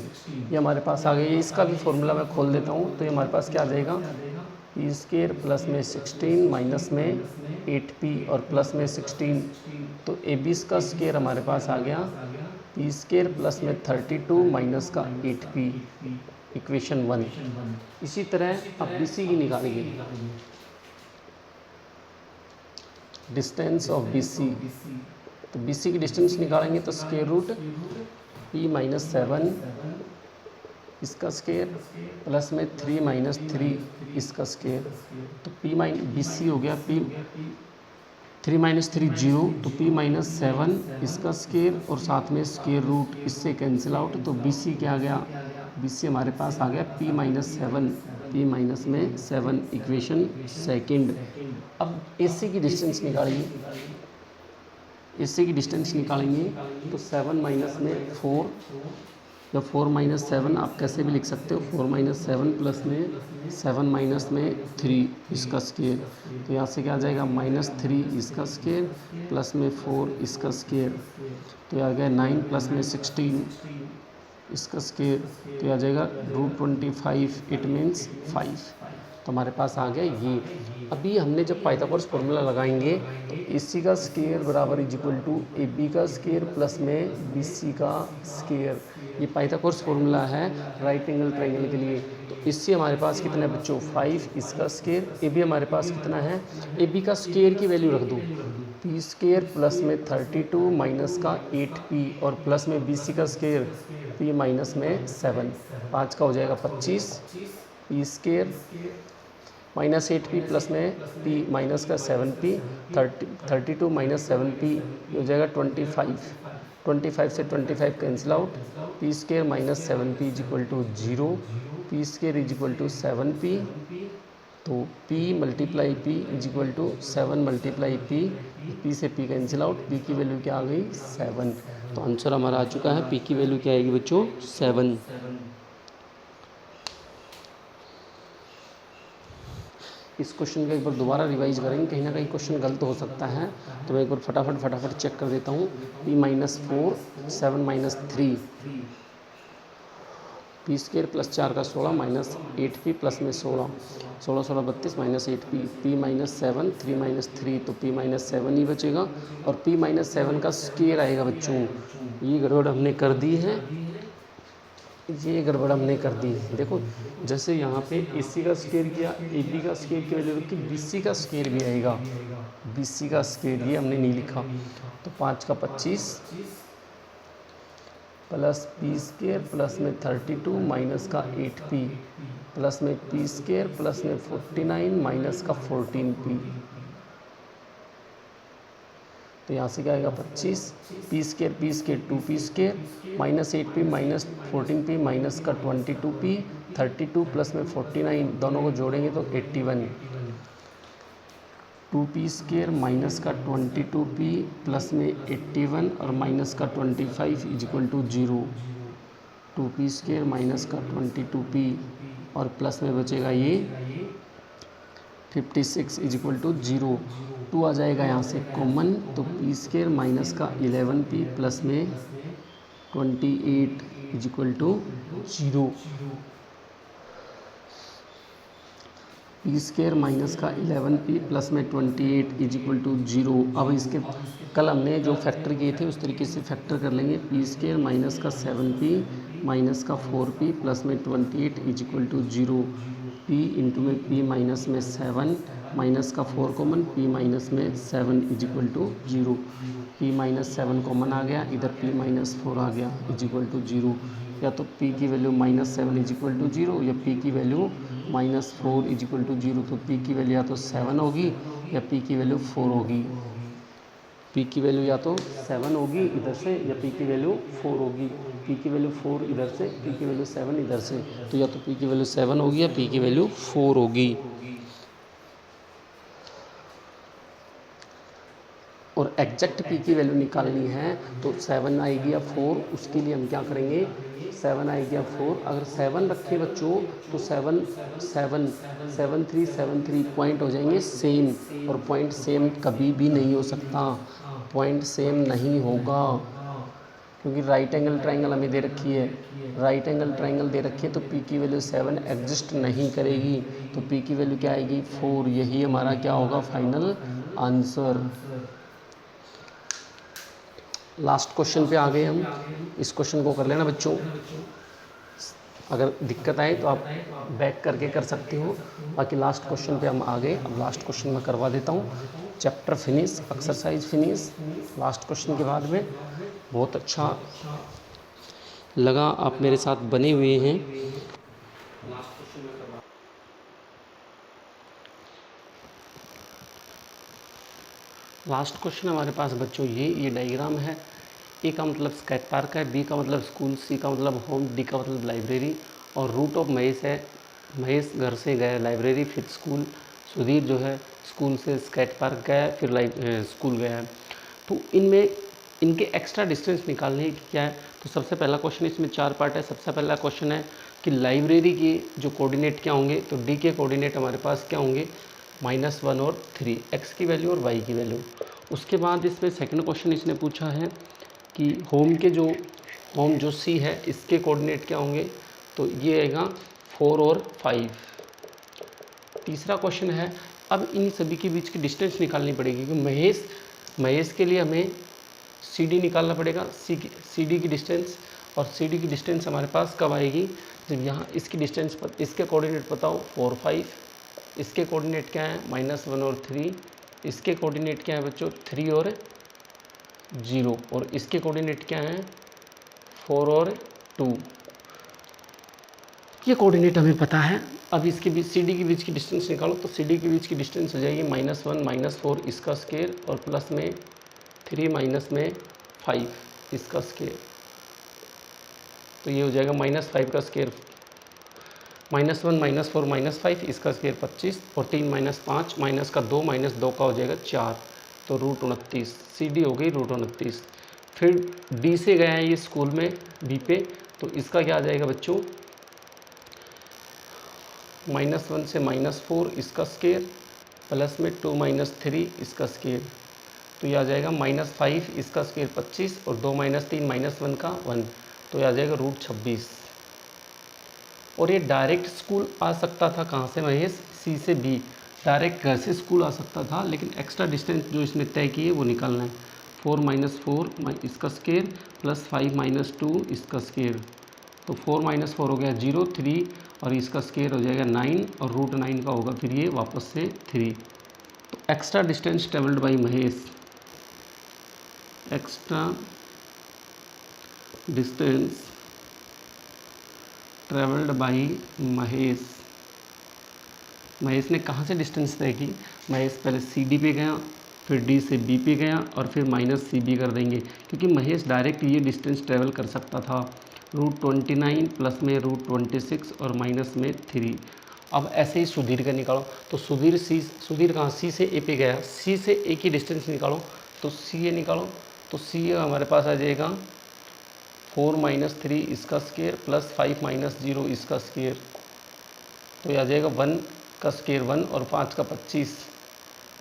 ये हमारे पास आ गया। इसका भी फॉर्मूला मैं खोल देता हूँ, तो ये हमारे पास क्या आ जाएगा, p स्क्वायर प्लस में 16 माइनस में 8p और प्लस में 16, तो ए बी का स्क्वायर हमारे पास आ गया p स्क्वायर प्लस में 32 माइनस का 8p, इक्वेशन 1। इसी तरह अब बी सी की निकालेंगे, डिस्टेंस ऑफ बी सी, तो बी सी की डिस्टेंस निकालेंगे तो स्क्वायर रूट p माइनस 7 इसका स्क्वायर प्लस में 3 माइनस 3 इसका स्क्वायर, तो p माइनस बी सी हो गया p 3 माइनस 3 0, तो p माइनस 7 इसका स्क्वायर और साथ में स्क्वायर रूट, इससे कैंसिल आउट, तो बी सी क्या आ गया, बी सी हमारे पास आ गया p माइनस 7, p माइनस में 7, इक्वेशन सेकंड। अब ए सी की डिस्टेंस निकालिए, ए सी की डिस्टेंस निकालेंगे तो 7 माइनस में 4 या 4 माइनस 7 आप कैसे भी लिख सकते हो, 4 माइनस 7 प्लस में 7 माइनस में 3 इसका स्क्वायर, तो यहाँ से क्या आ जाएगा माइनस 3 इसका स्क्वायर प्लस में 4 इसका स्क्वायर, तो ये आ गया 9 प्लस में 16 इसका स्क्वायर, तो ये आ जाएगा √25, इट मीन्स 5, तो हमारे पास आ गया ये। अभी हमने जब पाइथागोरस फॉर्मूला लगाएंगे तो ए सी का स्क्वायर बराबर is equal to A B का स्क्वायर प्लस में बी सी का स्क्वायर, ये पाइथागोरस फॉर्मूला है राइट एंगल ट्राइंगल के लिए। तो इससे हमारे पास कितना है बच्चों 5 इसका स्क्वायर, ए बी हमारे पास कितना है, ए बी का स्क्वायर की वैल्यू रख दो p स्क्वायर प्लस में 32 माइनस का 8p और प्लस में बी सी का स्क्वायर p माइनस में 7, 5 का हो जाएगा 25, p square minus 8p plus में p माइनस का 7p, 32 माइनस 7p हो जाएगा 25, 25 से 25 cancel out, p square minus 7p is equal to 0, p square is equal to 7p, तो p multiply p is equal to 7 multiply p से p cancel out, p की value क्या आ गई 7, तो आंसर हमारा आ चुका है, p की वैल्यू क्या आएगी बच्चों 7। इस क्वेश्चन को एक बार दोबारा रिवाइज करेंगे, कहीं ना कहीं क्वेश्चन गलत हो सकता है, तो मैं एक बार फटाफट चेक कर देता हूँ। p minus 4 7 minus 3 p square plus 4 का 16 माइनस 8p प्लस में 16 16 32 minus 8p, p minus 7 3 minus 3, तो p माइनस 7 ही बचेगा, और p माइनस 7 का स्क्वायर आएगा बच्चों, ये गड़बड़ हमने कर दी है, ये गड़बड़ हमने कर दी है। देखो जैसे यहाँ पे ए सी का स्क्वायर किया, ए बी का स्क्वायर की वैल्यू रखी, बी सी का स्क्वायर भी आएगा, बी सी का स्क्वायर ये हमने नहीं लिखा, तो 5 का 25 प्लस पी स्क्वायर प्लस में 32 माइनस का 8p प्लस में पी स्क्वायर प्लस में 49 माइनस का 14p, तो यहाँ से क्या आएगा 25, P square 2p square minus 8p minus 14p minus का 22p, 32 प्लस में 49 दोनों को जोड़ेंगे तो 81, 2p² माइनस का 22p प्लस में 81 और माइनस का 25 is equal to 0। 2p² minus का 22p और प्लस में बचेगा ये 56 इज इक्वल टू 0। 2 आ जाएगा यहाँ से कॉमन, तो p² माइनस का 11p प्लस में 28 is equal to 0। p² minus का 11p प्लस में 28 इज इक्वल टू 0। अब इसके कल हमने जो फैक्टर किए थे उस तरीके से फैक्टर कर लेंगे। p² माइनस का 7p माइनस का 4p प्लस में 28 is equal to 0। p into में p माइनस में 7 माइनस का 4 कॉमन, p माइनस में 7 is equal to 0। p minus 7 common आ गया, इधर p माइनस 4 आ गया इज इक्वल टू 0। या तो p की value minus 7 is equal to 0 या p की value minus 4 is equal to 0। तो p की वैल्यू या तो 7 होगी या p की वैल्यू 4 होगी। p की वैल्यू या तो 7 होगी इधर से या p की वैल्यू 4 होगी। p की वैल्यू 4 इधर से, p की वैल्यू 7 इधर से, तो या तो p की वैल्यू 7 होगी या p की वैल्यू 4 होगी। और एग्जैक्ट p की वैल्यू निकालनी है तो 7 आएगी या 4, उसके लिए हम क्या करेंगे, 7 आएगी या 4। अगर 7 रखे बच्चों तो 7 7 7 3 7 3 पॉइंट हो जाएंगे सेम, और पॉइंट सेम कभी भी नहीं हो सकता, पॉइंट सेम नहीं होगा, क्योंकि राइट एंगल ट्रायंगल हमें दे रखी है, राइट एंगल ट्रायंगल दे रखी है, तो p की वैल्यू 7 एग्जिस्ट नहीं करेगी, तो p की वैल्यू क्या आएगी 4। यही हमारा क्या होगा फाइनल आंसर। लास्ट क्वेश्चन पे आ गए हम, इस क्वेश्चन को कर लेना बच्चों। अगर दिक्कत आए तो आप बैक करके कर सकते हो, बाकी लास्ट क्वेश्चन पे हम आ गए। अब लास्ट क्वेश्चन मैं करवा देता हूँ, chapter finish, exercise finish. Last question के बाद में बहुत अच्छा लगा आप मेरे साथ बने हुए हैं। लास्ट क्वेश्चन हमारे पास बच्चों ये डायग्राम है। ए का मतलब स्केट पार्क है, बी का मतलब स्कूल, सी का मतलब होम, डी का मतलब लाइब्रेरी, और रूट ऑफ महेश है, महेश घर से गया लाइब्रेरी फिर स्कूल, सुधीर जो है स्कूल से स्केट पार्क गया फिर स्कूल गया है। तो इनमें इनके एक्स्ट्रा डिस्टेंस निकालने की क्या है, तो सबसे पहला क्वेश्चन, इसमें 4 पार्ट है। सबसे पहला क्वेश्चन है कि लाइब्रेरी के जो कोऑर्डिनेट क्या होंगे, तो डी के कोऑर्डिनेट हमारे पास क्या होंगे -1 और 3, एक्स की वैल्यू और वाई की वैल्यू। उसके बाद इसमें सेकंड क्वेश्चन इसने पूछा है कि होम जो सी है इसके कोऑर्डिनेट क्या होंगे, तो ये आएगा 4 और 5। तीसरा क्वेश्चन है अब इन सभी के बीच की डिस्टेंस निकालनी पड़ेगी, क्योंकि महेश के लिए हमें सी डी निकालना पड़ेगा, सी डी की डिस्टेंस, और सी डी की डिस्टेंस हमारे पास कब आएगी, जब यहाँ इसकी डिस्टेंस इसके कोऑर्डिनेट बताओ 4 5, इसके कोऑर्डिनेट क्या है -1 और 3, इसके कोऑर्डिनेट क्या है बच्चों 3 और 0, और इसके कोऑर्डिनेट क्या हैं 4 और 2। ये कोऑर्डिनेट हमें पता है। अब इसके बीच सी डी के बीच की डिस्टेंस निकालो, तो सी डी के बीच की डिस्टेंस हो जाएगी -1 -4 इसका स्क्वायर और प्लस में 3 माइनस में 5 इसका स्क्वायर, तो ये हो जाएगा -5 का स्क्वायर, -1 -4 -5 इसका स्क्वायर 25 और 3 -5 माइनस का 2 -2 का हो जाएगा 4, तो √29। सी डी हो गई √29। फिर डी से गया है ये स्कूल में बी पे, तो इसका क्या आ जाएगा बच्चों -1 से -4 इसका स्क्वायर प्लस में 2 -3 इसका स्क्वायर, तो ये आ जाएगा -5 इसका स्क्वायर 25 और 2 -3 -1 का 1, तो ये आ जाएगा √26। और ये डायरेक्ट स्कूल आ सकता था कहाँ से महेश, सी से बी, डायरेक्ट घर से स्कूल आ सकता था, लेकिन एक्स्ट्रा डिस्टेंस जो इसने तय की है वो निकालना है। 4 -4 इसका स्क्वायर प्लस 5 -2 इसका स्क्वायर, तो 4 -4 हो गया 0 3 और इसका स्क्वायर हो जाएगा 9 और √9 का होगा फिर ये वापस से 3। तो extra distance travelled by Mahesh, extra distance travelled by Mahesh. Mahesh ने कहाँ से डिस्टेंस तय की, महेश पहले सी डी पे गया, फिर डी से बी पे गया और फिर -CB कर देंगे, क्योंकि महेश डायरेक्ट ये डिस्टेंस ट्रेवल कर सकता था। √29 प्लस में √26 और माइनस में 3, अब ऐसे ही सुधीर का निकालो, तो सुधीर कहाँ सी से ए पे गया, सी से ए की डिस्टेंस निकालो, तो सी ए निकालो, तो सी ए हमारे पास आ जाएगा 4 - 3 इसका स्क्वायर प्लस 5 - 0 इसका स्क्वायर, तो ये आ जाएगा 1 का स्क्वायर 1 और 5 का 25,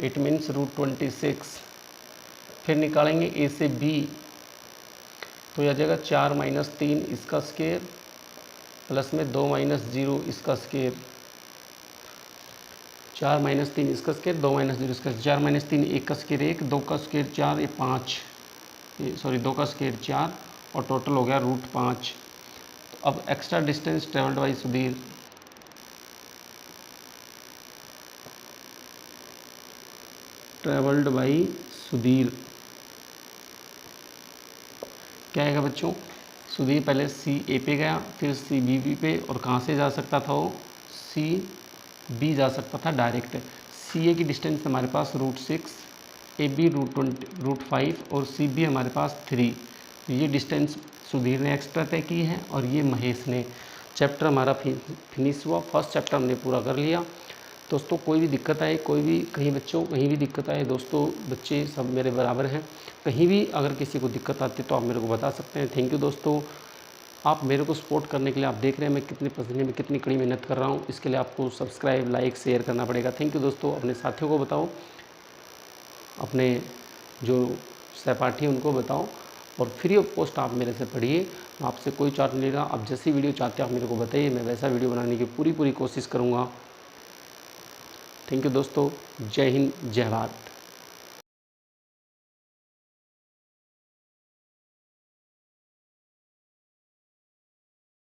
इट मीन्स √26। फिर निकालेंगे ए से बी, तो यह आ जाएगा 4 - 3 इसका स्क्वायर प्लस में 2 - 0 इसका स्क्वायर, 4 - 3 इसका स्क्वायर 2 - 0 इसका, 4 - 3 1 का स्क्वायर 1, 2 का स्क्वायर 4, ये 5, सॉरी 2 का स्क्वायर 4 और टोटल हो गया √5। तो अब extra distance travelled by Sudhir, travelled by Sudhir क्या आएगा बच्चों, सुधीर पहले सी ए पे गया, फिर सी बी पे, और कहाँ से जा सकता था वो, सी बी जा सकता था डायरेक्ट। सी ए की डिस्टेंस हमारे पास √6, ए बी √5 और सी बी हमारे पास 3। ये डिस्टेंस सुधीर ने एक्स्ट्रा तय की है और ये महेश ने। चैप्टर हमारा फिनिश हुआ, फर्स्ट चैप्टर हमने पूरा कर लिया। दोस्तों कोई भी दिक्कत आए, कोई भी कहीं बच्चों कहीं भी दिक्कत आए, दोस्तों बच्चे सब मेरे बराबर हैं, कहीं भी अगर किसी को दिक्कत आती है तो आप मेरे को बता सकते हैं। थैंक यू दोस्तों, आप मेरे को सपोर्ट करने के लिए, आप देख रहे हैं मैं कितने पसीने में कितनी कड़ी मेहनत कर रहा हूँ, इसके लिए आपको सब्सक्राइब लाइक शेयर करना पड़ेगा। थैंक यू दोस्तों, अपने साथियों को बताओ, अपने जो सहपाठी हैं उनको बताओ, और फ्री ऑफ कॉस्ट आप मेरे से पढ़िए, आपसे कोई चार्ज नहीं लेगा। आप जैसी वीडियो चाहते हैं आप मेरे को बताइए, मैं वैसा वीडियो बनाने की पूरी कोशिश करूँगा। थैंक यू दोस्तों, जय हिंद जय भारत।